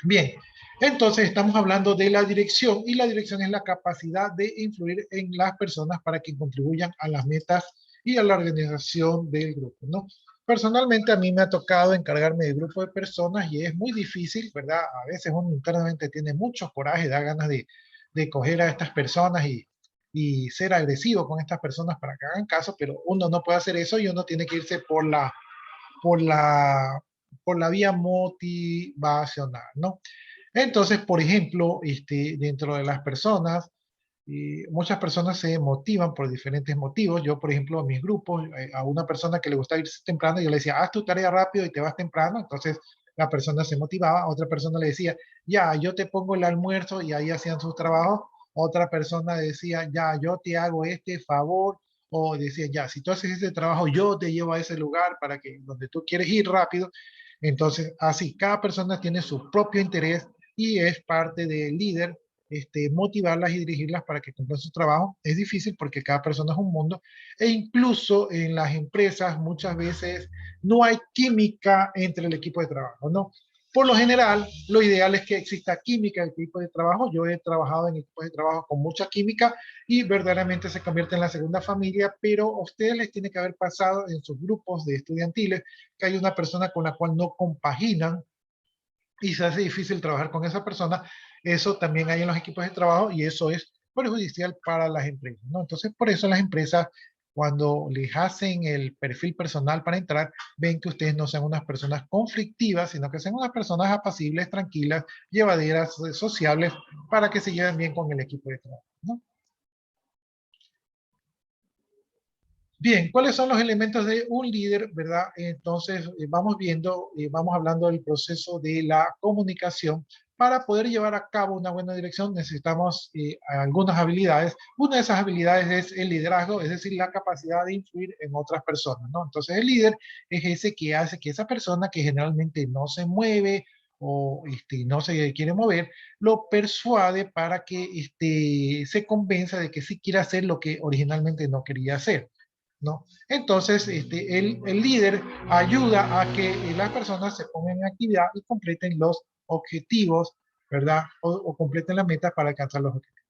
Bien, entonces estamos hablando de la dirección y la dirección es la capacidad de influir en las personas para que contribuyan a las metas y a la organización del grupo, ¿no? Personalmente a mí me ha tocado encargarme de grupo de personas y es muy difícil, ¿verdad? A veces uno internamente tiene mucho coraje, da ganas de coger a estas personas y ser agresivo con estas personas para que hagan caso, pero uno no puede hacer eso y uno tiene que irse por la, por la vía motivacional, ¿no? Entonces, por ejemplo, dentro de las personas, muchas personas se motivan por diferentes motivos. Yo, por ejemplo, a mis grupos, a una persona que le gusta irse temprano, yo le decía, haz tu tarea rápido y te vas temprano. Entonces, la persona se motivaba. A otra persona le decía, ya, yo te pongo el almuerzo y ahí hacían sus trabajos. Otra persona decía, ya, yo te hago este favor. O decía, ya, si tú haces ese trabajo, yo te llevo a ese lugar para que donde tú quieres ir rápido. Entonces, así, cada persona tiene su propio interés y es parte del líder motivarlas y dirigirlas para que cumplan su trabajo. Es difícil porque cada persona es un mundo e incluso en las empresas muchas veces no hay química entre el equipo de trabajo, ¿no? Por lo general, lo ideal es que exista química en el equipo de trabajo. Yo he trabajado en equipos de trabajo con mucha química y verdaderamente se convierte en la segunda familia, pero a ustedes les tiene que haber pasado en sus grupos de estudiantiles que hay una persona con la cual no compaginan y se hace difícil trabajar con esa persona. Eso también hay en los equipos de trabajo y eso es perjudicial para las empresas, ¿no? Entonces, por eso las empresas, cuando les hacen el perfil personal para entrar, ven que ustedes no sean unas personas conflictivas, sino que sean unas personas apacibles, tranquilas, llevaderas, sociables, para que se lleven bien con el equipo de trabajo, ¿no? Bien, ¿cuáles son los elementos de un líder, verdad? Entonces, vamos viendo, vamos hablando del proceso de la comunicación. Para poder llevar a cabo una buena dirección necesitamos algunas habilidades. Una de esas habilidades es el liderazgo, es decir, la capacidad de influir en otras personas, ¿no? Entonces, el líder es ese que hace que esa persona que generalmente no se mueve o no se quiere mover, lo persuade para que se convenza de que sí quiere hacer lo que originalmente no quería hacer. ¿No? Entonces, el líder ayuda a que las personas se pongan en actividad y completen los objetivos, ¿verdad? O completen las metas para alcanzar los objetivos.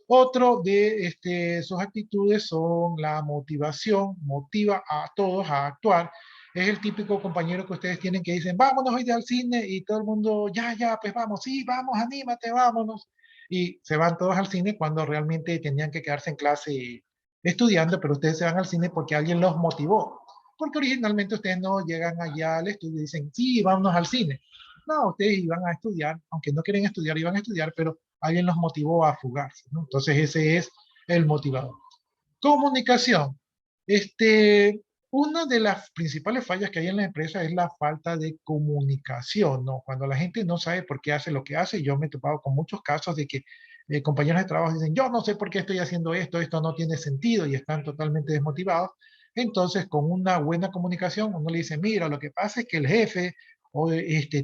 Otro de sus actitudes son la motivación, motiva a todos a actuar. Es el típico compañero que ustedes tienen que dicen, vámonos hoy al cine y todo el mundo, ya, ya, pues vamos, sí, vamos, anímate, vámonos. Y se van todos al cine cuando realmente tenían que quedarse en clase estudiando, pero ustedes se van al cine porque alguien los motivó. Porque originalmente ustedes no llegan allá al estudio y dicen, sí, vámonos al cine. No, ustedes iban a estudiar, aunque no quieren estudiar, iban a estudiar, pero alguien los motivó a fugarse, ¿no? Entonces ese es el motivador. Comunicación. Este, Una de las principales fallas que hay en la empresa es la falta de comunicación, ¿no? Cuando la gente no sabe por qué hace lo que hace, yo me he topado con muchos casos de que compañeros de trabajo dicen, yo no sé por qué estoy haciendo esto, esto no tiene sentido y están totalmente desmotivados. Entonces, con una buena comunicación, uno le dice, mira, lo que pasa es que el jefe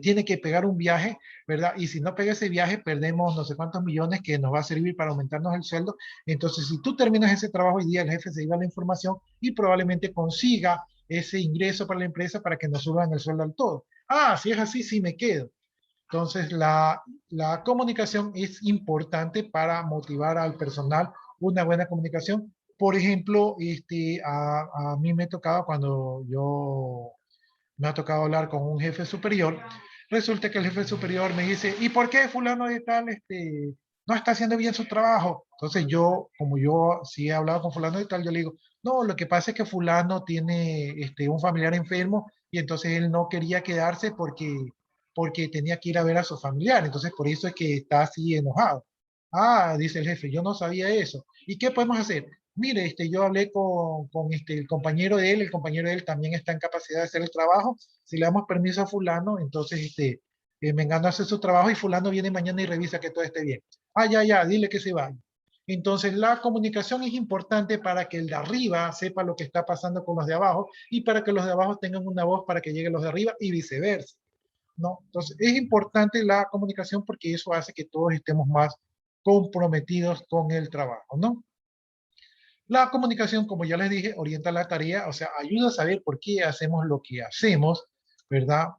tiene que pegar un viaje, ¿verdad? Y si no pega ese viaje, perdemos no sé cuántos millones que nos va a servir para aumentarnos el sueldo. Entonces, si tú terminas ese trabajo hoy día, el jefe se lleva la información y probablemente consiga ese ingreso para la empresa para que nos suban el sueldo al todo. Ah, si es así, sí me quedo. Entonces, la comunicación es importante para motivar al personal, una buena comunicación. Por ejemplo, a mí me tocaba cuando yo me ha tocado hablar con un jefe superior, resulta que el jefe superior me dice, ¿y por qué fulano de tal no está haciendo bien su trabajo? Entonces yo, como yo sí he hablado con fulano de tal, yo le digo, no, lo que pasa es que fulano tiene un familiar enfermo y entonces él no quería quedarse porque tenía que ir a ver a su familiar, entonces por eso es que está así enojado. Ah, dice el jefe, yo no sabía eso. ¿Y qué podemos hacer? Mire, yo hablé con el compañero de él, el compañero de él también está en capacidad de hacer el trabajo. Si le damos permiso a fulano, entonces Mengano hace su trabajo y fulano viene mañana y revisa que todo esté bien. Ah, ya, ya, dile que se vaya. Entonces la comunicación es importante para que el de arriba sepa lo que está pasando con los de abajo y para que los de abajo tengan una voz para que lleguen los de arriba y viceversa, ¿no? Entonces es importante la comunicación porque eso hace que todos estemos más comprometidos con el trabajo, ¿no? La comunicación, como ya les dije, orienta la tarea, o sea, ayuda a saber por qué hacemos lo que hacemos, ¿verdad?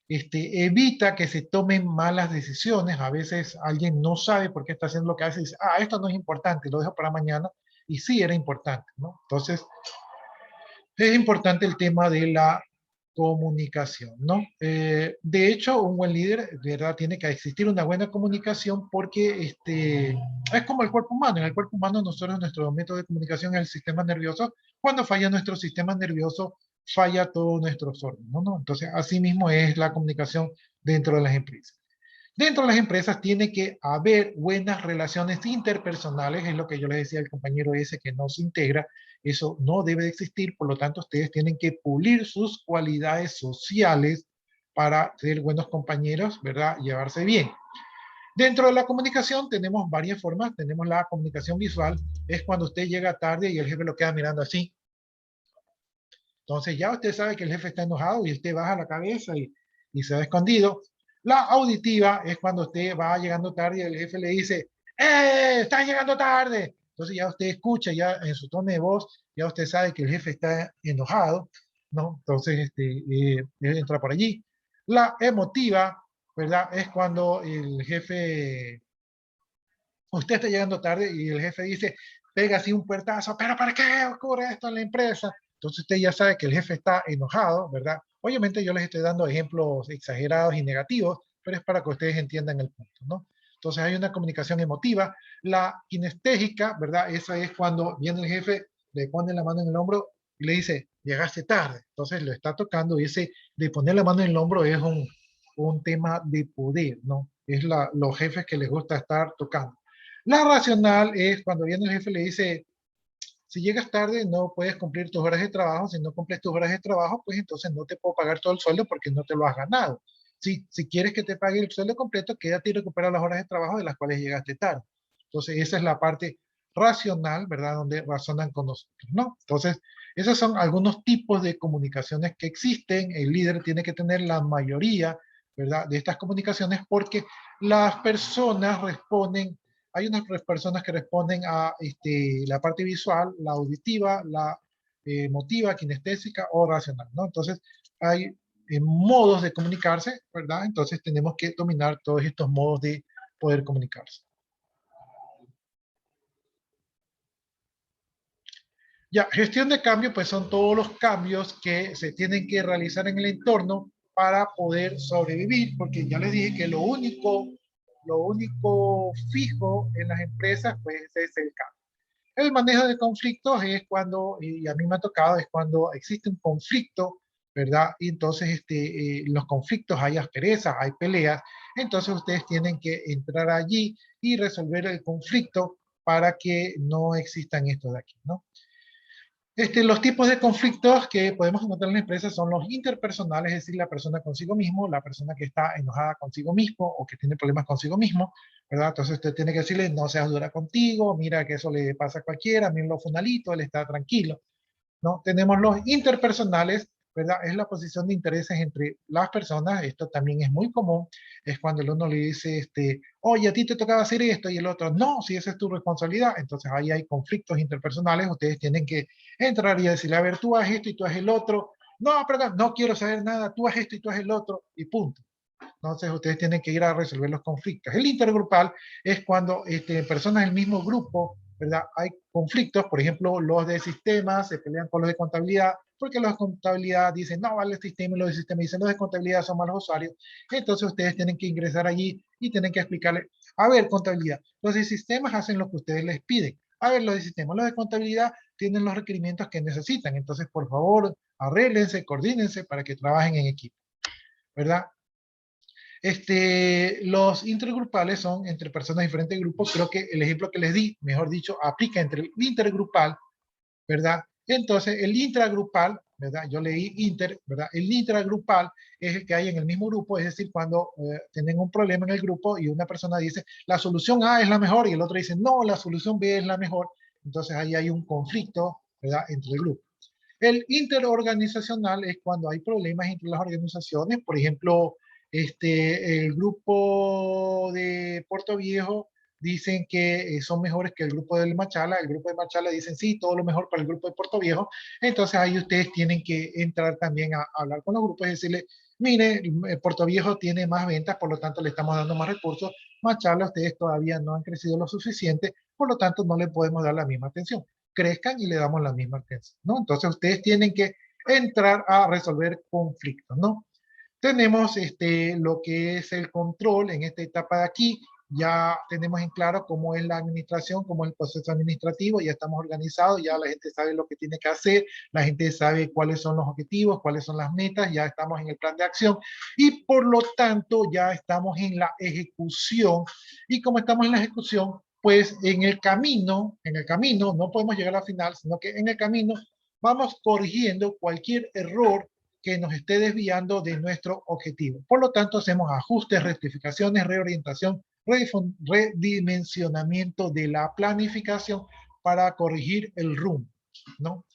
Evita que se tomen malas decisiones. A veces alguien no sabe por qué está haciendo lo que hace y dice, ah, esto no es importante, lo dejo para mañana. Y sí era importante, ¿no? Entonces, es importante el tema de la comunicación, ¿no? De hecho, un buen líder, de verdad, tiene que existir una buena comunicación porque es como el cuerpo humano. En el cuerpo humano, nosotros, nuestro método de comunicación es el sistema nervioso. Cuando falla nuestro sistema nervioso, falla todos nuestros órganos, ¿no? Entonces, así mismo es la comunicación dentro de las empresas. Dentro de las empresas tiene que haber buenas relaciones interpersonales, es lo que yo les decía al compañero ese que no se integra, eso no debe de existir, por lo tanto ustedes tienen que pulir sus cualidades sociales para ser buenos compañeros, ¿verdad? Llevarse bien. Dentro de la comunicación tenemos varias formas, tenemos la comunicación visual, es cuando usted llega tarde y el jefe lo queda mirando así. Entonces ya usted sabe que el jefe está enojado y usted baja la cabeza y se va escondido. La auditiva es cuando usted va llegando tarde y el jefe le dice, estás llegando tarde! Entonces ya usted escucha ya en su tono de voz, ya usted sabe que el jefe está enojado, ¿no? Entonces entra por allí. La emotiva, ¿verdad? Es cuando el jefe, usted está llegando tarde y el jefe dice, pega así un puertazo, pero ¿para qué ocurre esto en la empresa? Entonces usted ya sabe que el jefe está enojado, ¿verdad? Obviamente yo les estoy dando ejemplos exagerados y negativos, pero es para que ustedes entiendan el punto, ¿no? Entonces hay una comunicación emotiva. La kinestésica, ¿verdad? Esa es cuando viene el jefe, le pone la mano en el hombro y le dice, llegaste tarde. Entonces lo está tocando y ese de poner la mano en el hombro es un tema de poder, ¿no? Es los jefes que les gusta estar tocando. La racional es cuando viene el jefe y le dice, si llegas tarde no puedes cumplir tus horas de trabajo, si no cumples tus horas de trabajo, pues entonces no te puedo pagar todo el sueldo porque no te lo has ganado. Si quieres que te pague el sueldo completo, quédate y recupera las horas de trabajo de las cuales llegaste tarde. Entonces esa es la parte racional, ¿verdad? Donde razonan con nosotros, ¿no? Entonces, esos son algunos tipos de comunicaciones que existen. El líder tiene que tener la mayoría, ¿verdad? De estas comunicaciones porque las personas responden, hay unas personas que responden a la parte visual, la auditiva, la emotiva, kinestésica o racional, ¿no? Entonces, hay modos de comunicarse, ¿verdad? Entonces, tenemos que dominar todos estos modos de poder comunicarse. Ya, gestión de cambio, pues son todos los cambios que se tienen que realizar en el entorno para poder sobrevivir, porque ya les dije que lo único fijo en las empresas, pues es el cambio. El manejo de conflictos es cuando, y a mí me ha tocado, es cuando existe un conflicto, ¿verdad? Y entonces los conflictos hay asperezas, hay peleas, entonces ustedes tienen que entrar allí y resolver el conflicto para que no existan estos de aquí, ¿no? Los tipos de conflictos que podemos encontrar en la empresa son los interpersonales, es decir, la persona consigo mismo, la persona que está enojada consigo mismo o que tiene problemas consigo mismo, ¿verdad? Entonces usted tiene que decirle, no seas dura contigo, mira que eso le pasa a cualquiera, míralo funalito, él está tranquilo. ¿No? Tenemos los interpersonales, ¿verdad? Es la posición de intereses entre las personas, esto también es muy común, es cuando el uno le dice, oye, a ti te tocaba hacer esto, y el otro, no, si esa es tu responsabilidad, entonces ahí hay conflictos interpersonales, ustedes tienen que entrar y decirle, a ver, tú haz esto y tú haz el otro, no, perdón, no quiero saber nada, tú haz esto y tú haz el otro, y punto. Entonces ustedes tienen que ir a resolver los conflictos. El intergrupal es cuando personas del mismo grupo, ¿verdad? Hay conflictos, por ejemplo, los de sistemas se pelean con los de contabilidad, porque los de contabilidad dicen, no vale el sistema, y los de sistema dicen, los de contabilidad son malos usuarios. Entonces ustedes tienen que ingresar allí y tienen que explicarle, a ver, contabilidad, los de sistemas hacen lo que ustedes les piden. A ver, los de sistemas, los de contabilidad tienen los requerimientos que necesitan. Entonces, por favor, arréglense, coordínense para que trabajen en equipo, ¿verdad? Los intergrupales son entre personas de diferentes grupos. Creo que el ejemplo que les di, mejor dicho, aplica entre el intergrupal, ¿verdad? Entonces, el intragrupal, ¿verdad? Yo leí inter, ¿verdad? El intragrupal es el que hay en el mismo grupo, es decir, cuando tienen un problema en el grupo y una persona dice, la solución A es la mejor, y el otro dice, no, la solución B es la mejor. Entonces, ahí hay un conflicto, ¿verdad? Entre el grupo. El interorganizacional es cuando hay problemas entre las organizaciones, por ejemplo, el grupo de Puerto Viejo dicen que son mejores que el grupo del Machala, el grupo de Machala dicen sí, todo lo mejor para el grupo de Puerto Viejo, entonces ahí ustedes tienen que entrar también a hablar con los grupos y decirle, mire, Puerto Viejo tiene más ventas, por lo tanto le estamos dando más recursos, Machala ustedes todavía no han crecido lo suficiente, por lo tanto no le podemos dar la misma atención, crezcan y le damos la misma atención, ¿no? Entonces ustedes tienen que entrar a resolver conflictos, ¿no? Tenemos lo que es el control en esta etapa de aquí, ya tenemos en claro cómo es la administración, cómo es el proceso administrativo, ya estamos organizados, ya la gente sabe lo que tiene que hacer, la gente sabe cuáles son los objetivos, cuáles son las metas, ya estamos en el plan de acción y por lo tanto ya estamos en la ejecución y como estamos en la ejecución, pues en el camino, no podemos llegar a la final, sino que en el camino vamos corrigiendo cualquier error que nos esté desviando de nuestro objetivo. Por lo tanto, hacemos ajustes, rectificaciones, reorientación, redimensionamiento de la planificación para corregir el rumbo, ¿no?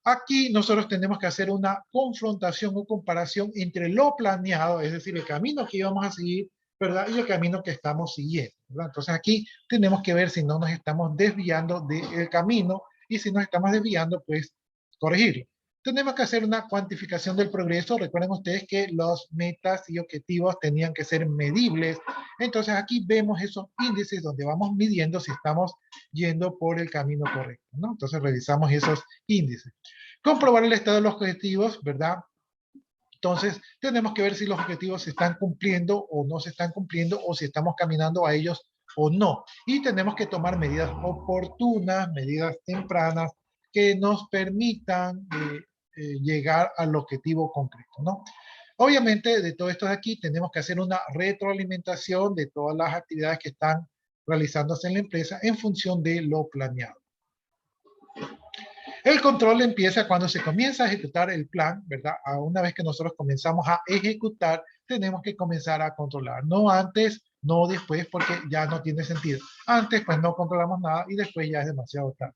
Aquí nosotros tenemos que hacer una confrontación o comparación entre lo planeado, es decir, el camino que íbamos a seguir, ¿verdad? Y el camino que estamos siguiendo, ¿verdad? Entonces aquí tenemos que ver si no nos estamos desviando del camino y si nos estamos desviando, pues corregirlo. Tenemos que hacer una cuantificación del progreso. Recuerden ustedes que los metas y objetivos tenían que ser medibles. Entonces aquí vemos esos índices donde vamos midiendo si estamos yendo por el camino correcto, ¿no? Entonces revisamos esos índices. Comprobar el estado de los objetivos, ¿verdad? Entonces, tenemos que ver si los objetivos se están cumpliendo o no se están cumpliendo o si estamos caminando a ellos o no. Y tenemos que tomar medidas oportunas, medidas tempranas que nos permitan llegar al objetivo concreto, ¿no? Obviamente, de todo esto de aquí, tenemos que hacer una retroalimentación de todas las actividades que están realizándose en la empresa en función de lo planeado. El control empieza cuando se comienza a ejecutar el plan, ¿verdad? Una vez que nosotros comenzamos a ejecutar, tenemos que comenzar a controlar. No antes, no después, porque ya no tiene sentido. Antes, pues no controlamos nada y después ya es demasiado tarde.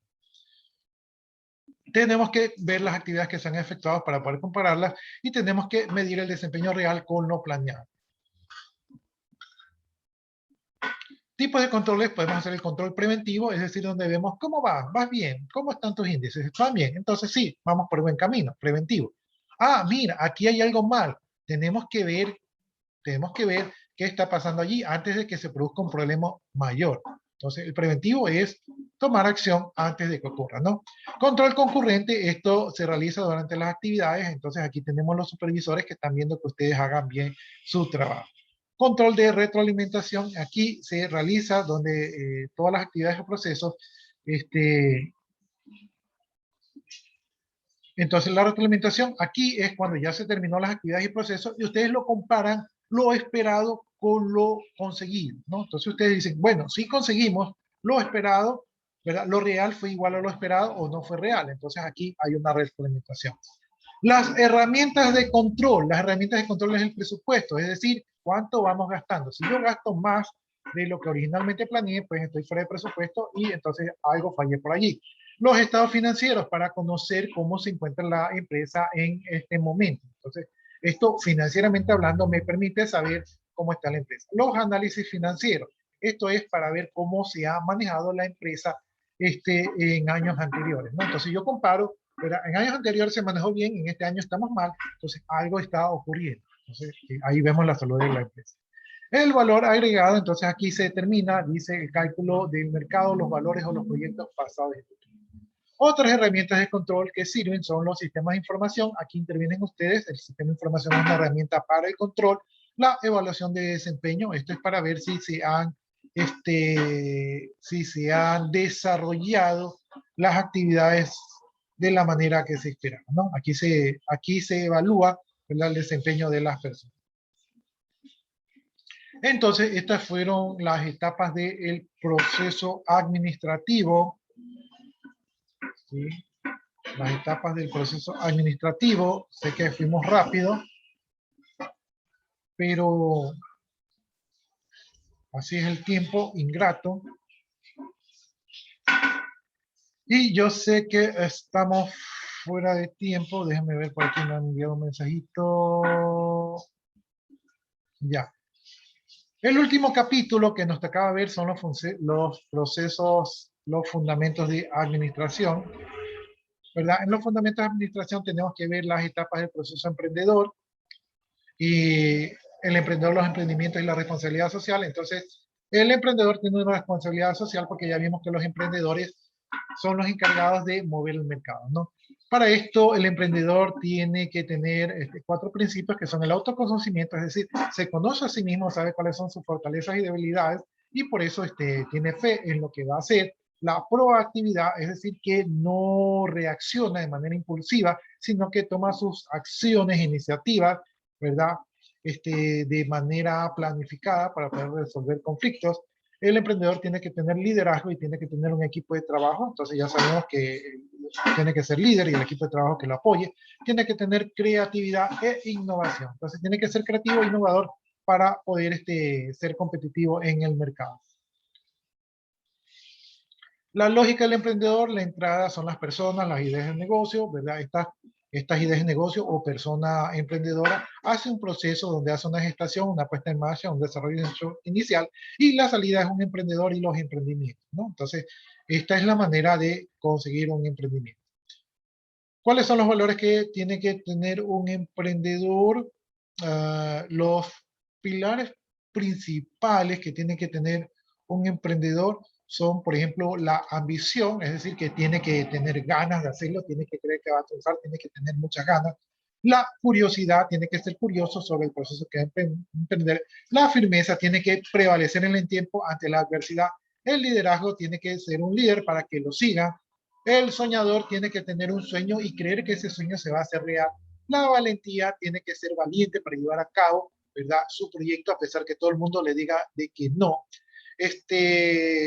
Tenemos que ver las actividades que se han efectuado para poder compararlas y tenemos que medir el desempeño real con lo planeado. Tipos de controles, podemos hacer el control preventivo, es decir, donde vemos cómo vas bien, cómo están tus índices, están bien, entonces sí, vamos por buen camino, preventivo. Ah, mira, aquí hay algo mal, tenemos que ver qué está pasando allí antes de que se produzca un problema mayor. Entonces, el preventivo es tomar acción antes de que ocurra, ¿no? Control concurrente, esto se realiza durante las actividades, entonces aquí tenemos los supervisores que están viendo que ustedes hagan bien su trabajo. Control de retroalimentación, aquí se realiza donde todas las actividades o procesos, entonces la retroalimentación aquí es cuando ya se terminó las actividades y procesos y ustedes lo comparan lo esperado con lo conseguido, ¿no? Entonces ustedes dicen, bueno, sí conseguimos lo esperado, ¿verdad? Lo real fue igual a lo esperado o no fue real. Entonces aquí hay una retroalimentación. Las herramientas de control. Las herramientas de control es el presupuesto, es decir, cuánto vamos gastando. Si yo gasto más de lo que originalmente planeé, pues estoy fuera de presupuesto y entonces algo fallé por allí. Los estados financieros para conocer cómo se encuentra la empresa en este momento. Entonces, esto financieramente hablando me permite saber cómo está la empresa. Los análisis financieros. Esto es para ver cómo se ha manejado la empresa en años anteriores, ¿no? Entonces yo comparo, ¿verdad? En años anteriores se manejó bien, en este año estamos mal, entonces algo está ocurriendo. Entonces ahí vemos la salud de la empresa. El valor agregado, entonces aquí se determina, dice el cálculo del mercado, los valores o los proyectos pasados y futuros. Otras herramientas de control que sirven son los sistemas de información. Aquí intervienen ustedes. El sistema de información es una herramienta para el control. La evaluación de desempeño. Esto es para ver si se han desarrollado las actividades de la manera que se esperaba, ¿no? Aquí se evalúa, ¿verdad?, el desempeño de las personas. Entonces, estas fueron las etapas del proceso administrativo. ¿Sí? Las etapas del proceso administrativo. Sé que fuimos rápido, pero así es el tiempo ingrato. Y yo sé que estamos fuera de tiempo. Déjenme ver por aquí, me han enviado un mensajito. Ya. El último capítulo que nos tocaba ver son los procesos, los fundamentos de administración, ¿verdad? En los fundamentos de administración tenemos que ver las etapas del proceso emprendedor y el emprendedor, los emprendimientos y la responsabilidad social. Entonces, el emprendedor tiene una responsabilidad social porque ya vimos que los emprendedores son los encargados de mover el mercado, ¿no? Para esto, el emprendedor tiene que tener 4 principios que son el autoconocimiento, es decir, se conoce a sí mismo, sabe cuáles son sus fortalezas y debilidades y por eso tiene fe en lo que va a hacer. La proactividad, es decir, que no reacciona de manera impulsiva, sino que toma sus acciones, iniciativas, ¿verdad? De manera planificada para poder resolver conflictos. El emprendedor tiene que tener liderazgo y tiene que tener un equipo de trabajo. Entonces ya sabemos que tiene que ser líder y el equipo de trabajo que lo apoye. Tiene que tener creatividad e innovación. Entonces tiene que ser creativo e innovador para poder ser competitivo en el mercado. La lógica del emprendedor, la entrada son las personas, las ideas de negocio, ¿verdad? Estas ideas de negocio o persona emprendedora hace un proceso donde hace una gestación, una puesta en marcha, un desarrollo inicial y la salida es un emprendedor y los emprendimientos, ¿no? Entonces, esta es la manera de conseguir un emprendimiento. ¿Cuáles son los valores que tiene que tener un emprendedor? Los pilares principales que tiene que tener un emprendedor son, por ejemplo, la ambición, es decir, que tiene que tener ganas de hacerlo, tiene que creer que va a triunfar, tiene que tener muchas ganas. La curiosidad, tiene que ser curioso sobre el proceso que va a emprender. La firmeza tiene que prevalecer en el tiempo ante la adversidad. El liderazgo tiene que ser un líder para que lo siga. El soñador tiene que tener un sueño y creer que ese sueño se va a hacer real. La valentía tiene que ser valiente para llevar a cabo, ¿verdad?, su proyecto a pesar que todo el mundo le diga de que no.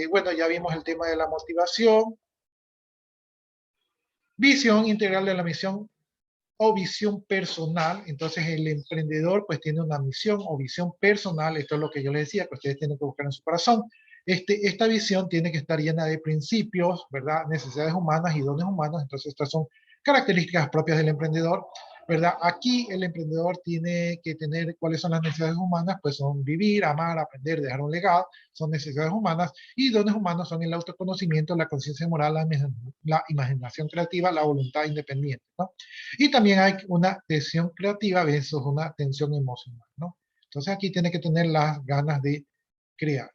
Bueno, ya vimos el tema de la motivación. Visión integral de la misión o visión personal. Entonces el emprendedor pues tiene una misión o visión personal. Esto es lo que yo les decía, que ustedes tienen que buscar en su corazón. Esta visión tiene que estar llena de principios, ¿verdad? Necesidades humanas y dones humanos. Entonces estas son características propias del emprendedor, ¿verdad? Aquí el emprendedor tiene que tener cuáles son las necesidades humanas, pues son vivir, amar, aprender, dejar un legado, son necesidades humanas, y dones humanos son el autoconocimiento, la conciencia moral, la imaginación creativa, la voluntad independiente, ¿no? Y también hay una tensión creativa versus una tensión emocional, ¿no? Entonces aquí tiene que tener las ganas de crear.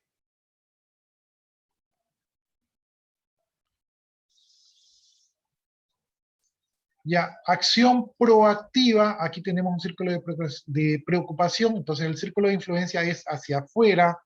Ya, acción proactiva, aquí tenemos un círculo de preocupación, entonces el círculo de influencia es hacia afuera,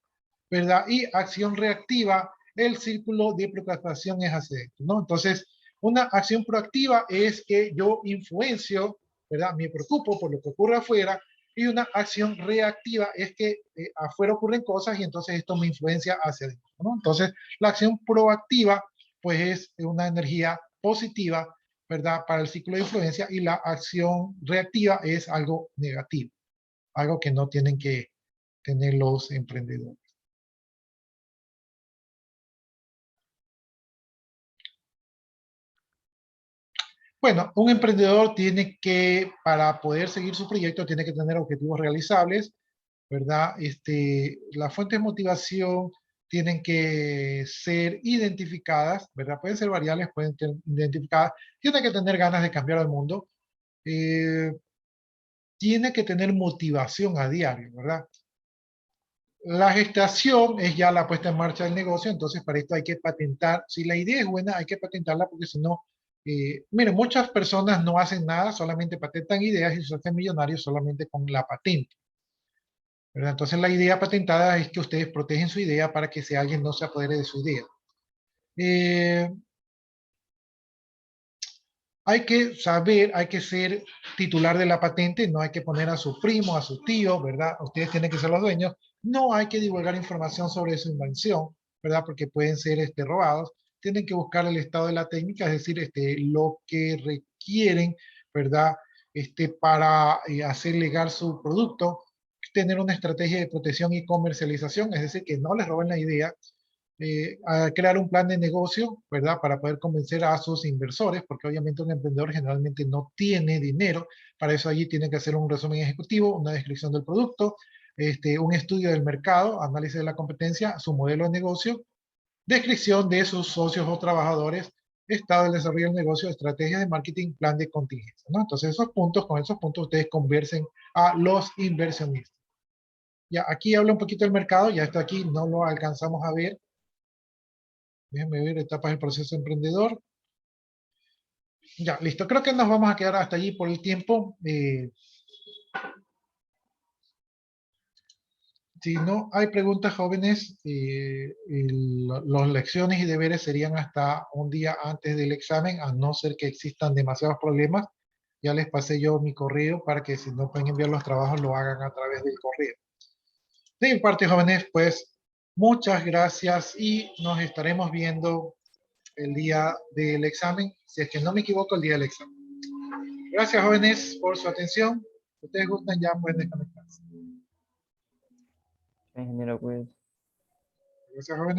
¿verdad? Y acción reactiva, el círculo de procrastinación es hacia adentro, ¿no? Entonces, una acción proactiva es que yo influencio, ¿verdad? Me preocupo por lo que ocurre afuera, y una acción reactiva es que afuera ocurren cosas y entonces esto me influencia hacia adentro, ¿no? Entonces, la acción proactiva pues es una energía positiva, ¿verdad? Para el ciclo de influencia, y la acción reactiva es algo negativo, algo que no tienen que tener los emprendedores. Bueno, un emprendedor tiene que, para poder seguir su proyecto, tiene que tener objetivos realizables, ¿verdad? Las fuentes de motivación tienen que ser identificadas, ¿verdad? Pueden ser variables, pueden ser identificadas. Tiene que tener ganas de cambiar al mundo. eh, Tiene que tener motivación a diario, ¿verdad? La gestación es ya la puesta en marcha del negocio, entonces para esto hay que patentar. Si la idea es buena, hay que patentarla porque si no, miren, muchas personas no hacen nada, solamente patentan ideas y se hacen millonarios solamente con la patente, ¿verdad? Entonces la idea patentada es que ustedes protegen su idea para que si alguien no se apodere de su idea. Eh, Hay que saber, hay que ser titular de la patente, no hay que poner a su primo, a su tío, ¿verdad? Ustedes tienen que ser los dueños. No hay que divulgar información sobre su invención, ¿verdad? Porque pueden ser robados. Tienen que buscar el estado de la técnica, es decir, lo que requieren, ¿verdad? Para hacer legal su producto, tener una estrategia de protección y comercialización, es decir, que no les roben la idea, a crear un plan de negocio, ¿verdad? Para poder convencer a sus inversores, porque obviamente un emprendedor generalmente no tiene dinero. Para eso allí tiene que hacer un resumen ejecutivo, una descripción del producto, un estudio del mercado, análisis de la competencia, su modelo de negocio, descripción de sus socios o trabajadores, estado del desarrollo del negocio, estrategia de marketing, plan de contingencia, ¿no? Entonces esos puntos, con esos puntos ustedes conversen a los inversionistas. Ya, aquí habla un poquito del mercado, ya esto aquí no lo alcanzamos a ver. Déjenme ver etapas del proceso emprendedor. Ya, listo. Creo que nos vamos a quedar hasta allí por el tiempo. Si no hay preguntas, jóvenes, las lecciones y deberes serían hasta un día antes del examen, a no ser que existan demasiados problemas. Ya les pasé yo mi correo para que si no pueden enviar los trabajos, lo hagan a través del correo. De mi parte, jóvenes, pues muchas gracias y nos estaremos viendo el día del examen, si es que no me equivoco, el día del examen. Gracias, jóvenes, por su atención. Si ustedes gustan, ya pueden desconectarse. Ingeniero, pues. Gracias, jóvenes.